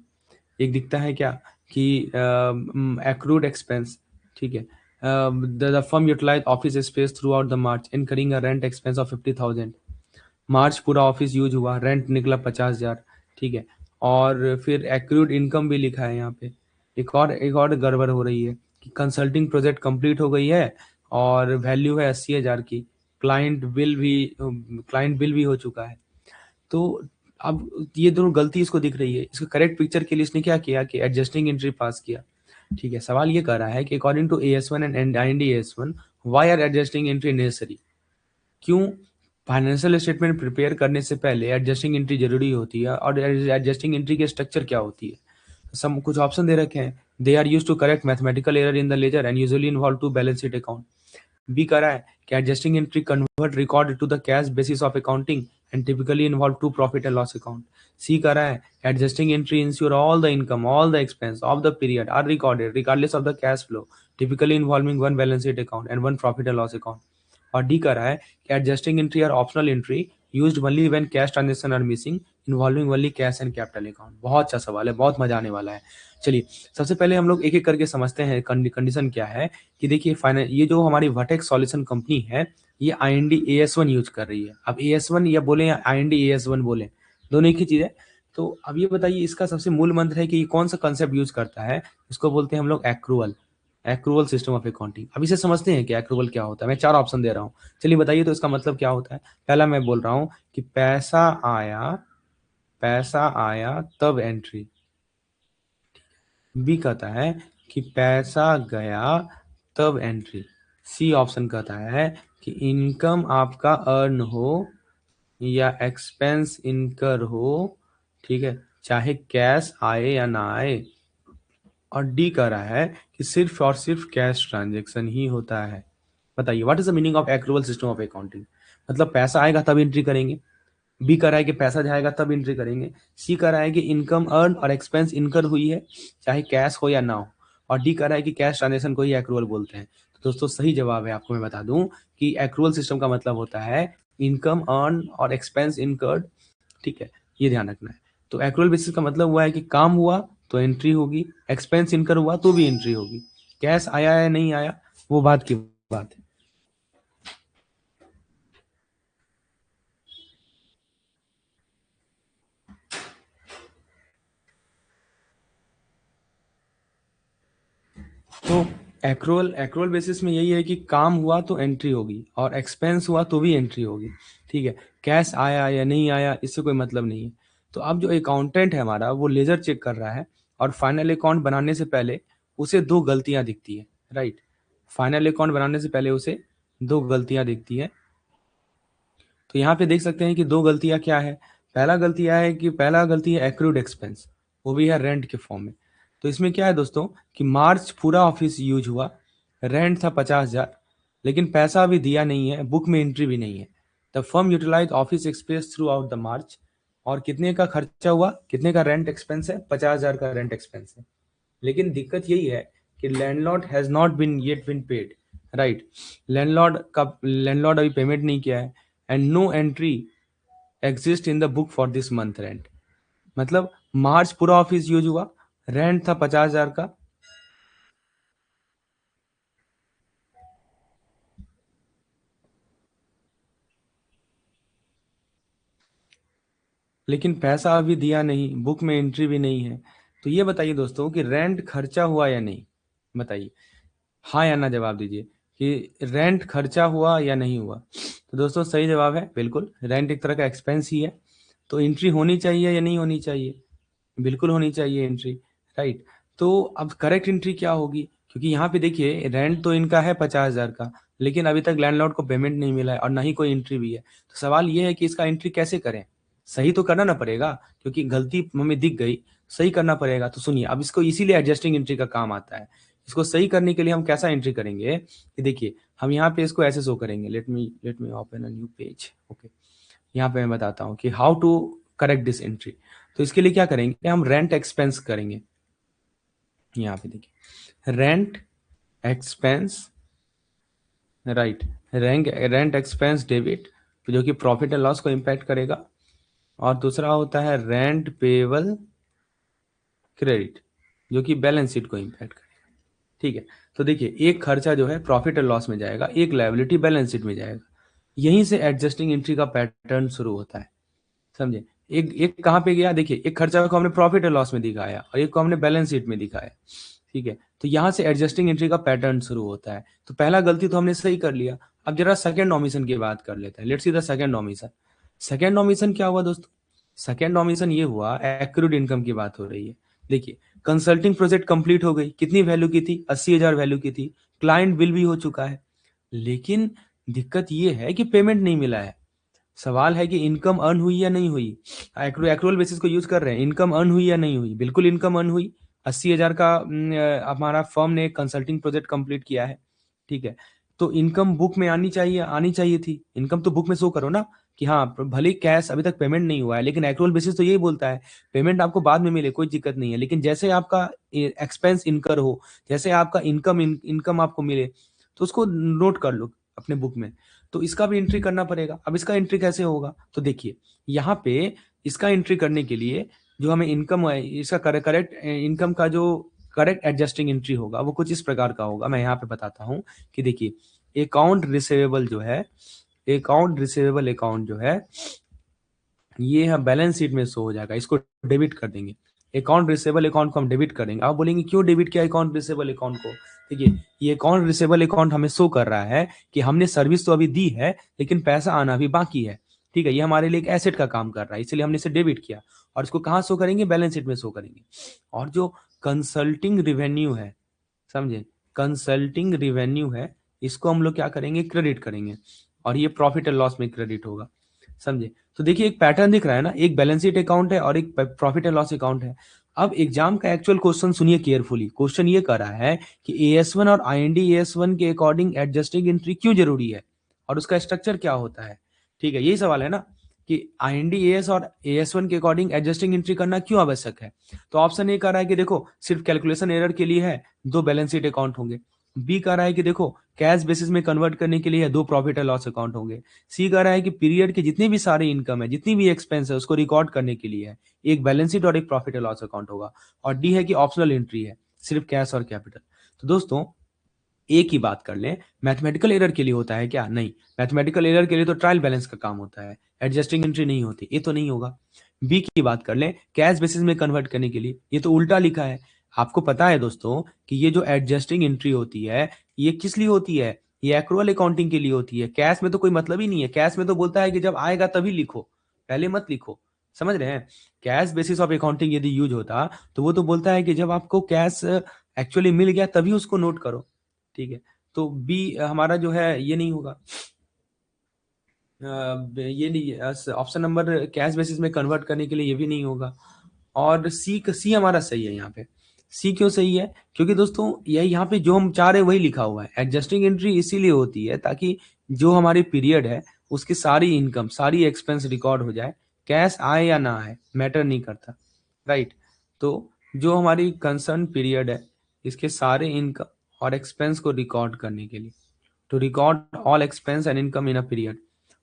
एक दिखता है क्या कि एक्रूड एक्सपेंस, ठीक है, the firm utilize office space throughout the March incurring a rent expense of 50,000। March पूरा ऑफिस यूज हुआ, रेंट निकला 50,000, ठीक है। और फिर एक्रूड इनकम भी लिखा है यहाँ पे। एक और गड़बड़ हो रही है कि कंसल्टिंग प्रोजेक्ट कंप्लीट हो गई है और वैल्यू है 80,000 की। क्लाइंट बिल भी हो चुका है। तो अब ये दोनों गलती इसको दिख रही है। इसको करेक्ट पिक्चर के लिए इसने क्या किया कि एडजस्टिंग एंट्री पास किया, ठीक है। सवाल ये कर रहा है कि according to AS1 and IND AS1 why are adjusting entry necessary. क्यों फाइनेंशियल स्टेटमेंट प्रिपेयर करने से पहले एडजस्टिंग एंट्री जरूरी होती है, और एडजस्टिंग एंट्री के स्ट्रक्चर क्या होती है। सम कुछ ऑप्शन दे रखे हैं। They are use to correct mathematical error in the ledger and usually involve to balance sheet account. B कह रहा है कि adjusting entry convert record to the cash basis of accounting and typically involve to profit and loss account. C कह रहा है adjusting entry ensure all the income all the expense of the period are recorded regardless of the cash flow, typically involving one balance sheet account and one profit and loss account. और D कह रहा है कि adjusting entry are optional entry used only when cash transaction are missing involving only cash and capital account. बहुत अच्छा सवाल है, बहुत मजा आने वाला है। चलिए सबसे पहले हम लोग एक एक करके समझते हैं कंडीशन क्या है। कि देखिए फाइनल ये जो हमारी वर्टेक्स सॉल्यूशन कंपनी है, ये IND AS1 यूज कर रही है। अब AS1 या बोले या IND AS1 बोले, दोनों एक ही चीज है। तो अब ये बताइए इसका सबसे मूल मंत्र है कि ये कौन सा कंसेप्ट यूज करता है। इसको बोलते हैं हम लोग accrual, accrual system of accounting. अब इसे समझते हैं कि एक्रूअल क्या होता है। मैं 4 ऑप्शन दे रहा हूँ, चलिए बताइए तो इसका मतलब क्या होता है। पहला मैं बोल रहा हूँ कि पैसा आया तब एंट्री। बी कहता है कि पैसा गया तब एंट्री। सी ऑप्शन कहता है कि इनकम आपका अर्न हो या एक्सपेंस इनकर हो, ठीक है, चाहे कैश आए या ना आए। और डी कह रहा है कि सिर्फ और सिर्फ कैश ट्रांजेक्शन ही होता है। बताइए what is the meaning of accrual system of accounting. मतलब पैसा आएगा तब एंट्री करेंगे। बी कह रहा है कि पैसा जाएगा तब एंट्री करेंगे। सी कह रहा है कि इनकम अर्न और एक्सपेंस इनकर हुई है चाहे कैश हो या ना हो। और डी कह रहा है कि कैश ट्रांजेक्शन को ही एक्रूअल बोलते हैं। तो दोस्तों सही जवाब है, आपको मैं बता दूं कि एक्रूअल सिस्टम का मतलब होता है इनकम अर्न और एक्सपेंस इनकर्ड, ठीक है, ये ध्यान रखना है। तो एक्रूअल बेसिस का मतलब हुआ है कि काम हुआ तो एंट्री होगी, एक्सपेंस इनकर हुआ तो भी एंट्री होगी, कैश आया या नहीं आया वो बात की बात है। तो एक्रूअल एक्रूअल बेसिस में यही है कि काम हुआ तो एंट्री होगी और एक्सपेंस हुआ तो भी एंट्री होगी, ठीक है। कैश आया या नहीं आया इससे कोई मतलब नहीं है। तो अब जो अकाउंटेंट है हमारा वो लेजर चेक कर रहा है और फाइनल अकाउंट बनाने से पहले उसे दो गलतियां दिखती है, राइट। फाइनल अकाउंट बनाने से पहले उसे दो गलतियां दिखती है। तो यहाँ पे देख सकते हैं कि दो गलतियां क्या है। पहला गलती है एक्रूड एक्सपेंस, वो भी है रेंट के फॉर्म में। तो इसमें क्या है दोस्तों कि मार्च पूरा ऑफिस यूज हुआ, रेंट था 50,000, लेकिन पैसा अभी दिया नहीं है, बुक में एंट्री भी नहीं है। The firm utilize office expense throughout the March. और कितने का खर्चा हुआ, कितने का रेंट एक्सपेंस है, 50,000 का रेंट एक्सपेंस है। लेकिन दिक्कत यही है कि landlord has not been paid, right. Landlord अभी पेमेंट नहीं किया है। And no entry exist in the book for this month rent. मतलब मार्च पूरा ऑफिस यूज हुआ, रेंट था 50,000 का। लेकिन पैसा अभी दिया नहीं, बुक में एंट्री भी नहीं है। तो ये बताइए दोस्तों कि रेंट खर्चा हुआ या नहीं, बताइए, हाँ या ना जवाब दीजिए कि रेंट खर्चा हुआ या नहीं हुआ। तो दोस्तों सही जवाब है बिल्कुल, रेंट एक तरह का एक्सपेंस ही है। तो एंट्री होनी चाहिए या नहीं होनी चाहिए, बिल्कुल होनी चाहिए एंट्री, राइट। तो अब करेक्ट एंट्री क्या होगी, क्योंकि यहाँ पे देखिए रेंट तो इनका है 50,000 का, लेकिन अभी तक लैंडलॉर्ड को पेमेंट नहीं मिला है और ना ही कोई एंट्री भी है। तो सवाल ये है कि इसका एंट्री कैसे करें, सही तो करना ना पड़ेगा, क्योंकि गलती हमें दिख गई, सही करना पड़ेगा। तो सुनिए, अब इसको इसीलिए एडजस्टिंग एंट्री का काम आता है। इसको सही करने के लिए हम कैसा एंट्री करेंगे कि देखिए, हम यहाँ पे इसको ऐसे शो करेंगे, let me open a new page, okay. यहाँ पे मैं बताता हूँ कि how to correct this entry. तो इसके लिए क्या करेंगे, हम रेंट एक्सपेंस करेंगे। यहाँ पे देखिए, rent expense, right, rent expense debit, जो कि प्रॉफिट एंड लॉस को इम्पैक्ट करेगा। और दूसरा होता है रेंट पेबल क्रेडिट, जो कि बैलेंस शीट को इम्पैक्ट करेगा। ठीक है। तो देखिए, एक खर्चा जो है प्रॉफिट एंड लॉस में जाएगा, एक लायबिलिटी बैलेंस शीट में जाएगा। यहीं से एडजस्टिंग एंट्री का पैटर्न शुरू होता है, समझे। एक एक कहाँ पे गया, देखिए, एक खर्चा को हमने प्रॉफिट एंड लॉस में दिखाया और एक को हमने बैलेंस शीट में दिखाया। ठीक है। तो यहाँ से एडजस्टिंग एंट्री का पैटर्न शुरू होता है। तो पहला गलती तो हमने सही कर लिया। अब जरा सेकंड ऑमिशन की बात कर लेते हैं, let's see the second omission. Second omission क्या हुआ दोस्तों, सेकंड ऑमिशन ये हुआ, एक्रूड इनकम की बात हो रही है। देखिए, कंसल्टिंग प्रोजेक्ट कंप्लीट हो गई, कितनी वैल्यू की थी, 80,000 वैल्यू की थी। क्लाइंट बिल भी हो चुका है, लेकिन दिक्कत ये है कि पेमेंट नहीं मिला है। सवाल है कि इनकम अर्न हुई या नहीं हुई, एक्रूअल बेसिस को यूज कर रहे हैं, इनकम अर्न हुई या नहीं हुई, बिल्कुल इनकम अर्न हुई। 80,000 का हमारा फर्म ने कंसल्टिंग प्रोजेक्ट कंप्लीट किया है। ठीक है। तो इनकम बुक में आनी चाहिए, आनी चाहिए थी, इनकम तो बुक में शो करो ना, कि हाँ भले कैश अभी तक पेमेंट नहीं हुआ है, लेकिन एक्रूअल बेसिस तो यही बोलता है पेमेंट आपको बाद में मिले, कोई दिक्कत नहीं है। लेकिन जैसे आपका एक्सपेंस इनकर हो, जैसे आपका इनकम आपको मिले, तो उसको नोट कर लो अपने बुक में। तो इसका भी एंट्री करना पड़ेगा। अब इसका एंट्री कैसे होगा, तो देखिए, यहाँ पे इसका एंट्री करने के लिए जो हमें इनकम है, इसका करेक्ट इनकम का जो करेक्ट एडजस्टिंग एंट्री होगा वो कुछ इस प्रकार का होगा। मैं यहाँ पे बताता हूँ कि देखिए, अकाउंट रिसीवेबल जो है, अकाउंट रिसीवेबल अकाउंट जो है, ये हम बैलेंस शीट में शो हो जाएगा, इसको डेबिट कर देंगे। अकाउंट रिसेबल अकाउंट को हम डेबिट कर देंगे। आप बोलेंगे क्यों डेबिट किया अकाउंट रिसेबल अकाउंट को, देखिए, ये अकाउंट रिसेबल अकाउंट हमें शो कर रहा है कि हमने सर्विस तो अभी दी है, लेकिन पैसा आना भी बाकी है। ठीक है, ये हमारे लिए एक एसेट का काम कर रहा है, इसलिए हमने इसे डेबिट किया। और इसको कहाँ शो करेंगे, बैलेंस शीट में शो करेंगे। और जो कंसल्टिंग रिवेन्यू है, समझे, कंसल्टिंग रिवेन्यू है, इसको हम लोग क्या करेंगे, क्रेडिट करेंगे, और ये प्रॉफिट एंड लॉस में क्रेडिट होगा, समझे। तो देखिए, एक पैटर्न दिख रहा है ना, एक बैलेंस शीट अकाउंट है और एक प्रॉफिट एंड लॉस अकाउंट है। अब एग्जाम का एक्चुअल क्वेश्चन सुनिए केयरफुली। क्वेश्चन ये कर रहा है कि AS1 और IND AS1 के अकॉर्डिंग एडजस्टिंग एंट्री क्यों जरूरी है और उसका स्ट्रक्चर क्या होता है। ठीक है, यही सवाल है ना, कि IND AS और AS1 के अकॉर्डिंग एडजस्टिंग एंट्री करना क्यों आवश्यक है। तो ऑप्शन ए कह रहा है कि देखो, सिर्फ कैलकुलेशन एरर के लिए है, दो बैलेंस शीट अकाउंट होंगे। बी कह रहा है कि देखो, कैश बेसिस में कन्वर्ट करने के लिए है, दो प्रॉफिट एंड लॉस अकाउंट होंगे। सी कह रहा है कि पीरियड के जितनी भी सारी इनकम है, जितनी भी एक्सपेंस है, उसको रिकॉर्ड करने के लिए है, एक बैलेंस शीट और एक प्रॉफिट एंड लॉस अकाउंट होगा। और डी है कि ऑप्शनल एंट्री है, सिर्फ कैश और कैपिटल। तो दोस्तों, एक ही बात कर लें, मैथमेटिकल एरर के लिए होता है क्या, नहीं। मैथमेटिकल एरर के लिए तो ट्रायल बैलेंस का काम होता है, एडजस्टिंग एंट्री नहीं होती, ये तो नहीं होगा। बी की बात कर लें, कैश बेसिस में कन्वर्ट करने के लिए, ये तो उल्टा लिखा है। आपको पता है दोस्तों कि ये जो एडजस्टिंग एंट्री होती है, ये किस लिए होती है, ये एक्रूअल अकाउंटिंग के लिए होती है। कैश में तो कोई मतलब ही नहीं है, कैश में तो बोलता है कि जब आएगा तभी लिखो, पहले मत लिखो, समझ रहे हैं। कैश बेसिस ऑफ अकाउंटिंग यदि यूज होता तो वो तो बोलता है कि जब आपको कैश एक्चुअली मिल गया तभी उसको नोट करो। ठीक है। तो बी हमारा जो है ये नहीं होगा, ये नहीं, ऑप्शन नंबर कैश बेसिस में कन्वर्ट करने के लिए ये भी नहीं होगा। और सी हमारा सही है यहाँ पे। सी क्यों सही है, क्योंकि दोस्तों ये यहाँ पे जो हम चाह रहे हैं वही लिखा हुआ है। एडजस्टिंग एंट्री इसीलिए होती है ताकि जो हमारी पीरियड है उसकी सारी इनकम सारी एक्सपेंस रिकॉर्ड हो जाए, कैश आए या ना आए मैटर नहीं करता, राइट। तो जो हमारी कंसर्न पीरियड है, इसके सारे इनकम और एक्सपेंस को रिकॉर्ड करने के लिए, to record all expense and income in a period.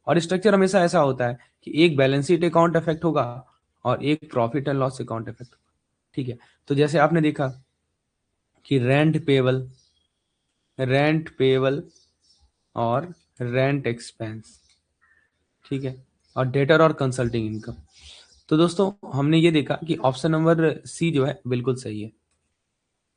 और स्ट्रक्चर हमेशा ऐसा होता है कि एक बैलेंस शीट अकाउंट इफेक्ट होगा और एक profit and loss account effect होगा। ठीक है। तो जैसे आपने देखा कि रेंट पेबल और रेंट एक्सपेंस, ठीक है, और डेटर और कंसल्टिंग इनकम। तो दोस्तों हमने ये देखा कि ऑप्शन नंबर सी जो है बिल्कुल सही है,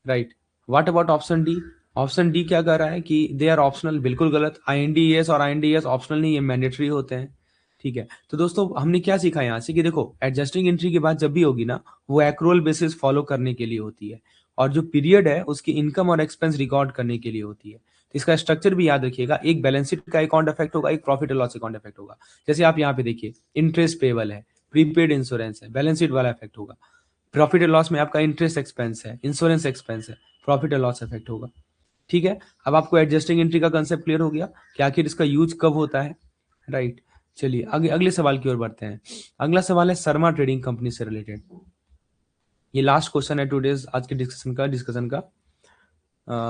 right. What about option D? Option D क्या कर रहा है कि दे आर ऑप्शनल, बिल्कुल गलत। आईएनडीएस और आईएनडीएस ऑप्शनल नहीं, ये मैंडेटरी होते हैं, ठीक है। तो दोस्तों हमने क्या सीखा यहाँ से कि देखो एडजस्टिंग एंट्री की बात जब भी होगी ना, वो एक्रूअल बेसिस फॉलो करने के लिए होती है, और जो पीरियड है उसकी इनकम और एक्सपेंस रिकॉर्ड करने के लिए होती है। तो इसका स्ट्रक्चर भी याद रखिएगा, एक बैलेंस शीट का अकाउंट इफेक्ट होगा, एक profit and loss account effect होगा। जैसे आप यहाँ पे देखिए, इंटरेस्ट पेबल है, प्रीपेड इंश्योरेंस है, बैलेंस शीट वाला इफेक्ट होगा। प्रॉफिट एंड लॉस में आपका इंटरेस्ट एक्सपेंस है, इंश्योरेंस एक्सपेंस है, प्रॉफिट एंड लॉस इफेक्ट होगा, ठीक है। अब आपको एडजस्टिंग एंट्री का कंसेप्ट क्लियर हो गया कि आखिर इसका यूज कब होता है, राइट। चलिए आगे अगले सवाल की ओर बढ़ते हैं। अगला सवाल है शर्मा ट्रेडिंग कंपनी से रिलेटेड। ये लास्ट क्वेश्चन है टुडेज, आज के डिस्कशन का।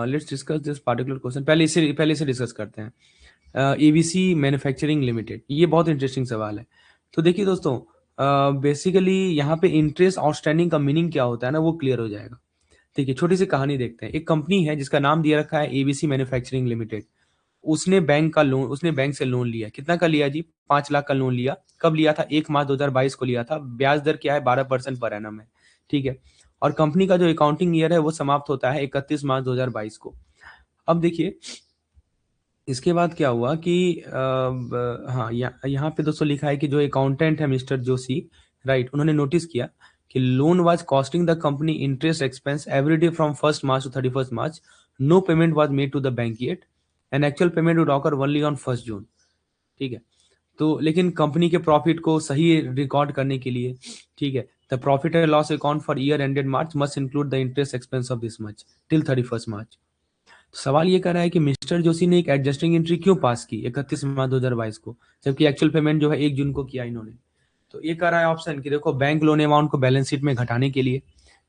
Let's discuss this particular question. पहले इसे डिस्कस करते हैं। एबीसी मैन्युफैक्चरिंग लिमिटेड, ये बहुत इंटरेस्टिंग सवाल है। तो देखिए दोस्तों, बेसिकली यहाँ पे इंटरेस्ट आउटस्टैंडिंग का मीनिंग क्या होता है ना, वो क्लियर हो जाएगा। देखिए छोटी सी कहानी देखते हैं। एक कंपनी है जिसका नाम दिया रखा है एबीसी मैन्युफैक्चरिंग लिमिटेड। उसने बैंक से लोन लिया। कितना का लिया जी? 5 लाख का लोन लिया। कब लिया था? 1 मार्च 2022 को लिया था। ब्याज दर क्या है? 12% पर एनम है, ठीक है। और कंपनी का जो अकाउंटिंग ईयर है वो समाप्त होता है 31 मार्च 2022 को। अब देखिए इसके बाद क्या हुआ कि हाँ, यहाँ पे दोस्तों लिखा है कि जो अकाउंटेंट है मिस्टर जोशी, राइट, उन्होंने नोटिस किया कि loan was costing the company interest expense every day from 1 March to 31 March. No payment was made to the bank yet and actual payment would occur only on 1 June, ठीक है। तो लेकिन company के profit को सही record करने के लिए, ठीक है, the profit and loss account for year ended March must include the interest expense of this much till 31 मार्च। सवाल ये कर रहा है कि मिस्टर जोशी ने एक एडजस्टिंग एंट्री क्यों पास की 31 मार्च 2022 को, जबकि एक्चुअल पेमेंट जो है 1 जून को किया इन्होंने। तो ये कर रहा है ऑप्शन कि देखो बैंक लोन अमाउंट को बैलेंस शीट में घटाने के लिए,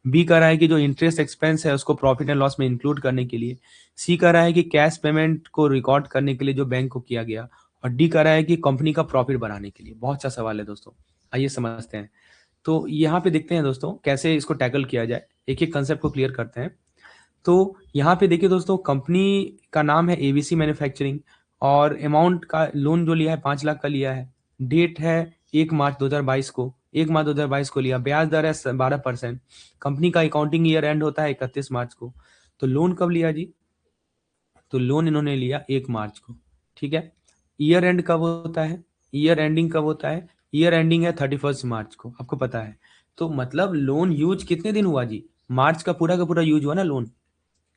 बी कर रहा है कि जो इंटरेस्ट एक्सपेंस है उसको प्रॉफिट एंड लॉस में इंक्लूड करने के लिए, सी कर रहा है कि कैश पेमेंट को रिकॉर्ड करने के लिए जो बैंक को किया गया, और डी कर रहा है कि कंपनी का प्रॉफिट बढ़ाने के लिए। बहुत अच्छा सवाल है दोस्तों, आइए समझते हैं। तो यहाँ पे देखते हैं दोस्तों कैसे इसको टैकल किया जाए, एक एक कंसेप्ट को क्लियर करते हैं। तो यहाँ पे देखिए दोस्तों, कंपनी का नाम है एबीसी मैन्युफैक्चरिंग, और अमाउंट का लोन जो लिया है 5 लाख का लिया है। डेट है 1 मार्च 2022 को, 1 मार्च 2022 को लिया। ब्याज दर है 12%। कंपनी का अकाउंटिंग ईयर एंड होता है 31 मार्च को। तो लोन कब लिया जी? तो लोन इन्होंने लिया 1 मार्च को, ठीक है। ईयर एंड कब होता है? ईयर एंडिंग कब होता है? ईयर एंडिंग है 31 मार्च को, आपको पता है। तो मतलब लोन यूज कितने दिन हुआ जी? मार्च का पूरा यूज हुआ ना लोन,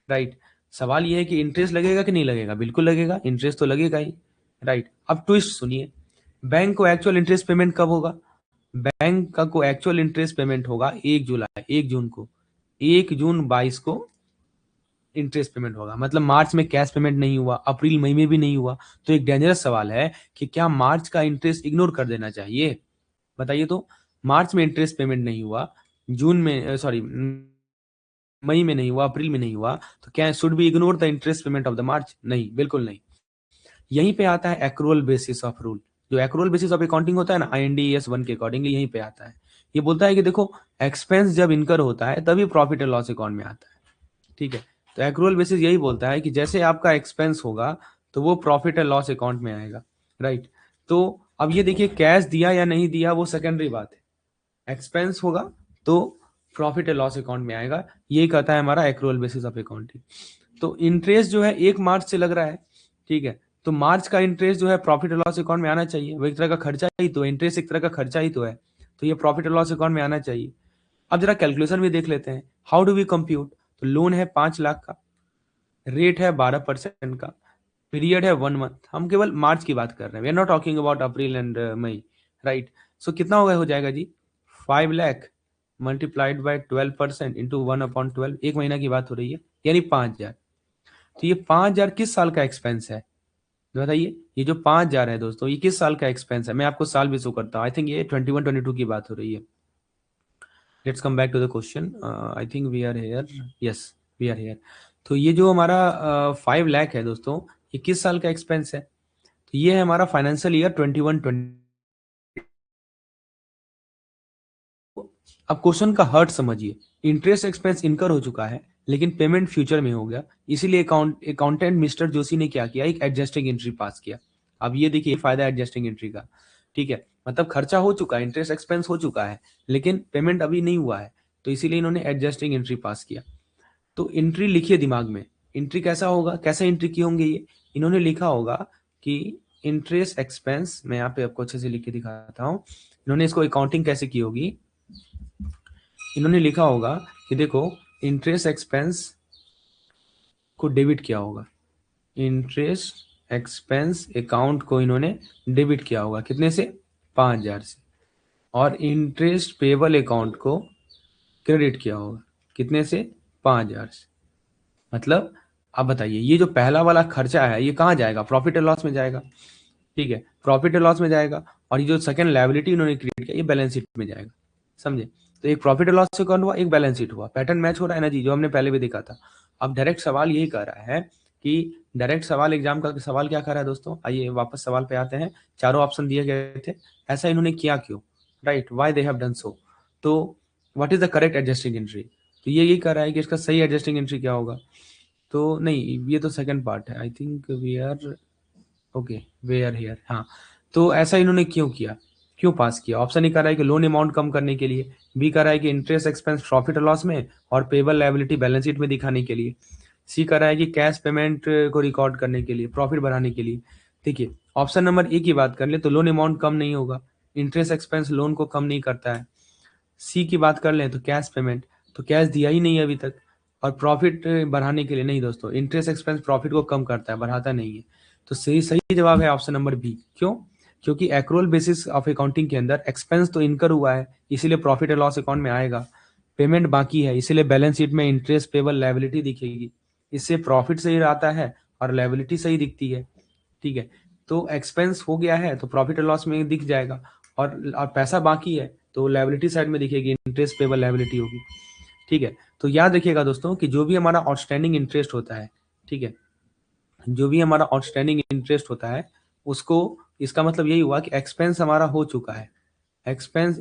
राइट। सवाल ये है कि इंटरेस्ट लगेगा कि नहीं लगेगा? बिल्कुल लगेगा, इंटरेस्ट तो लगेगा ही, राइट। अब ट्विस्ट सुनिए, बैंक को एक्चुअल इंटरेस्ट पेमेंट कब होगा? बैंक का को एक्चुअल इंटरेस्ट पेमेंट होगा 1 जुलाई, 1 जून को, 1 जून 22 को इंटरेस्ट पेमेंट होगा। मतलब मार्च में कैश पेमेंट नहीं हुआ, अप्रैल मई में भी नहीं हुआ। तो एक डेंजरस सवाल है कि क्या मार्च का इंटरेस्ट इग्नोर कर देना चाहिए? बताइए तो। मार्च में इंटरेस्ट पेमेंट नहीं हुआ, जून में सॉरी मई में नहीं हुआ, अप्रैल में नहीं हुआ, तो क्या should be ignore the interest payment of the March? नहीं, बिल्कुल नहीं। यहीं पे आता है एक्रूअल बेसिस ऑफ रूल। जो एक्रूअल बेसिस ऑफ अकाउंटिंग होता है ना, IND-AS 1 के अकॉर्डिंगली यहीं पे आता है। ये बोलता है कि देखो एक्सपेंस जब इनकर होता है तभी प्रॉफिट एंड लॉस अकाउंट में आता है, ठीक है। तो एक्रूअल बेसिस यही बोलता है कि जैसे आपका एक्सपेंस होगा तो वो प्रॉफिट एंड लॉस अकाउंट में आएगा, राइट। तो अब ये देखिए, कैश दिया या नहीं दिया वो सेकेंडरी बात है, एक्सपेंस होगा तो प्रॉफिट एंड लॉस अकाउंट में आएगा। यही कहता है हमारा एक्रूअल बेसिस ऑफ अकाउंटिंग। तो इंटरेस्ट जो है 1 मार्च से लग रहा है, ठीक है। तो मार्च का इंटरेस्ट जो है प्रॉफिट एंड लॉस अकाउंट में आना चाहिए, वो एक तरह का खर्चा ही तो है, इंटरेस्ट एक तरह का खर्चा ही तो है। तो ये प्रॉफिट एंड लॉस अकाउंट में आना चाहिए। अब जरा कैलकुलेशन भी देख लेते हैं, हाउ डू वी कंप्यूट। तो लोन है 5 लाख का, रेट है 12% का, पीरियड है 1 मंथ। हम केवल मार्च की बात कर रहे हैं, we are not talking about April and May, right. So कितना हो जाएगा जी? 5 लाख मल्टीप्लाइड बाय 12% इंटू 1/12, एक महीना की बात हो रही है, यानी 5 हजार। तो ये 5 हजार किस साल का एक्सपेंस है बताइए? ये जो 5 हजार है दोस्तों, ये किस साल का एक्सपेंस है? मैं आपको साल भी शो करता हूँ। आई थिंक ये 21-22 की बात हो रही है। Let's come back to the question. I think we are here, yes we are here. तो ये जो हमारा 5 लाख है दोस्तों, ये किस साल का एक्सपेंस है? तो ये है हमारा फाइनेंशियल ईयर 21-20। अब क्वेश्चन का हर्ट समझिए, इंटरेस्ट एक्सपेंस इनकर हो चुका है लेकिन पेमेंट फ्यूचर में हो गया, इसीलिए अकाउंटेंट मिस्टर जोशी ने क्या किया? एक एडजस्टिंग एंट्री पास किया। अब ये देखिए फायदा एडजस्टिंग एंट्री का, ठीक है। मतलब खर्चा हो चुका है, इंटरेस्ट एक्सपेंस हो चुका है, लेकिन पेमेंट अभी नहीं हुआ है, तो इसीलिए इन्होंने एडजस्टिंग एंट्री पास किया। तो एंट्री लिखिए दिमाग में, एंट्री कैसा होगा, कैसे एंट्री की होंगे ये, इन्होंने लिखा होगा कि इंटरेस्ट एक्सपेंस, मैं यहाँ पे आपको अच्छे से लिख के दिखाता हूँ, इन्होंने इसको अकाउंटिंग कैसे की होगी, इन्होंने लिखा होगा कि देखो इंटरेस्ट एक्सपेंस को डेबिट किया होगा, इंटरेस्ट एक्सपेंस अकाउंट को इन्होंने डेबिट किया होगा, कितने से, 5,000 से, और इंटरेस्ट पेबल अकाउंट को क्रेडिट किया होगा, कितने से, 5,000 से। मतलब अब बताइए ये जो पहला वाला खर्चा है ये कहाँ जाएगा, प्रॉफिट एंड लॉस में जाएगा, ठीक है, प्रॉफिट एंड लॉस में जाएगा, और ये जो सेकंड लायबिलिटी इन्होंने क्रिएट किया ये बैलेंस शीट में जाएगा, समझे। तो एक प्रॉफिट एंड लॉस अकाउंट हुआ, एक बैलेंस शीट हुआ, पैटर्न मैच हो रहा है ना जी, जो हमने पहले भी देखा था। अब डायरेक्ट सवाल यही कर रहा है कि डायरेक्ट सवाल एग्जाम का सवाल क्या कर रहा है दोस्तों, आइए वापस सवाल पे आते हैं, चारों ऑप्शन दिए गए थे, ऐसा इन्होंने किया क्यों, right, why they have done so. तो what is the correct adjusting entry, तो ये यही कर रहा है कि इसका सही एडजस्टिंग एंट्री क्या होगा। तो नहीं, ये तो सेकंड पार्ट है, I think we are okay, we are here, हाँ। तो ऐसा इन्होंने क्यों किया, क्यों पास किया, ऑप्शन ही कर रहा है कि लोन अमाउंट कम करने के लिए, बी कर रहा है कि इंटरेस्ट एक्सपेंस प्रॉफिट और लॉस में और पेबल लायबिलिटी बैलेंस शीट में दिखाने के लिए, सी कर रहा है कि कैश पेमेंट को रिकॉर्ड करने के लिए, प्रॉफिट बढ़ाने के लिए। देखिए ऑप्शन नंबर ए की बात कर ले तो लोन अमाउंट कम नहीं होगा, इंटरेस्ट एक्सपेंस लोन को कम नहीं करता है। सी की बात कर लें तो कैश पेमेंट, तो कैश दिया ही नहीं है अभी तक, और प्रॉफिट बढ़ाने के लिए नहीं दोस्तों, इंटरेस्ट एक्सपेंस प्रॉफिट को कम करता है, बढ़ाता नहीं है। तो सही सही जवाब है ऑप्शन नंबर बी। क्यों, क्योंकि एक्रूअल बेसिस ऑफ अकाउंटिंग के अंदर एक्सपेंस तो इनकर हुआ है, इसीलिए प्रॉफिट एंड लॉस अकाउंट में आएगा, पेमेंट बाकी है, इसीलिए बैलेंस शीट में इंटरेस्ट पेबल लायबिलिटी दिखेगी, इससे प्रॉफिट सही आता है और लायबिलिटी सही दिखती है, ठीक है। तो एक्सपेंस हो गया है तो प्रॉफिट एंड लॉस में दिख जाएगा, और पैसा बाकी है तो लायबिलिटी साइड में दिखेगी, इंटरेस्ट पेबल लायबिलिटी होगी, ठीक है। तो याद रखिएगा दोस्तों कि जो भी हमारा आउटस्टैंडिंग इंटरेस्ट होता है, ठीक है, जो भी हमारा आउटस्टैंडिंग इंटरेस्ट होता है उसको, इसका मतलब यही हुआ कि एक्सपेंस हमारा हो चुका है, एक्सपेंस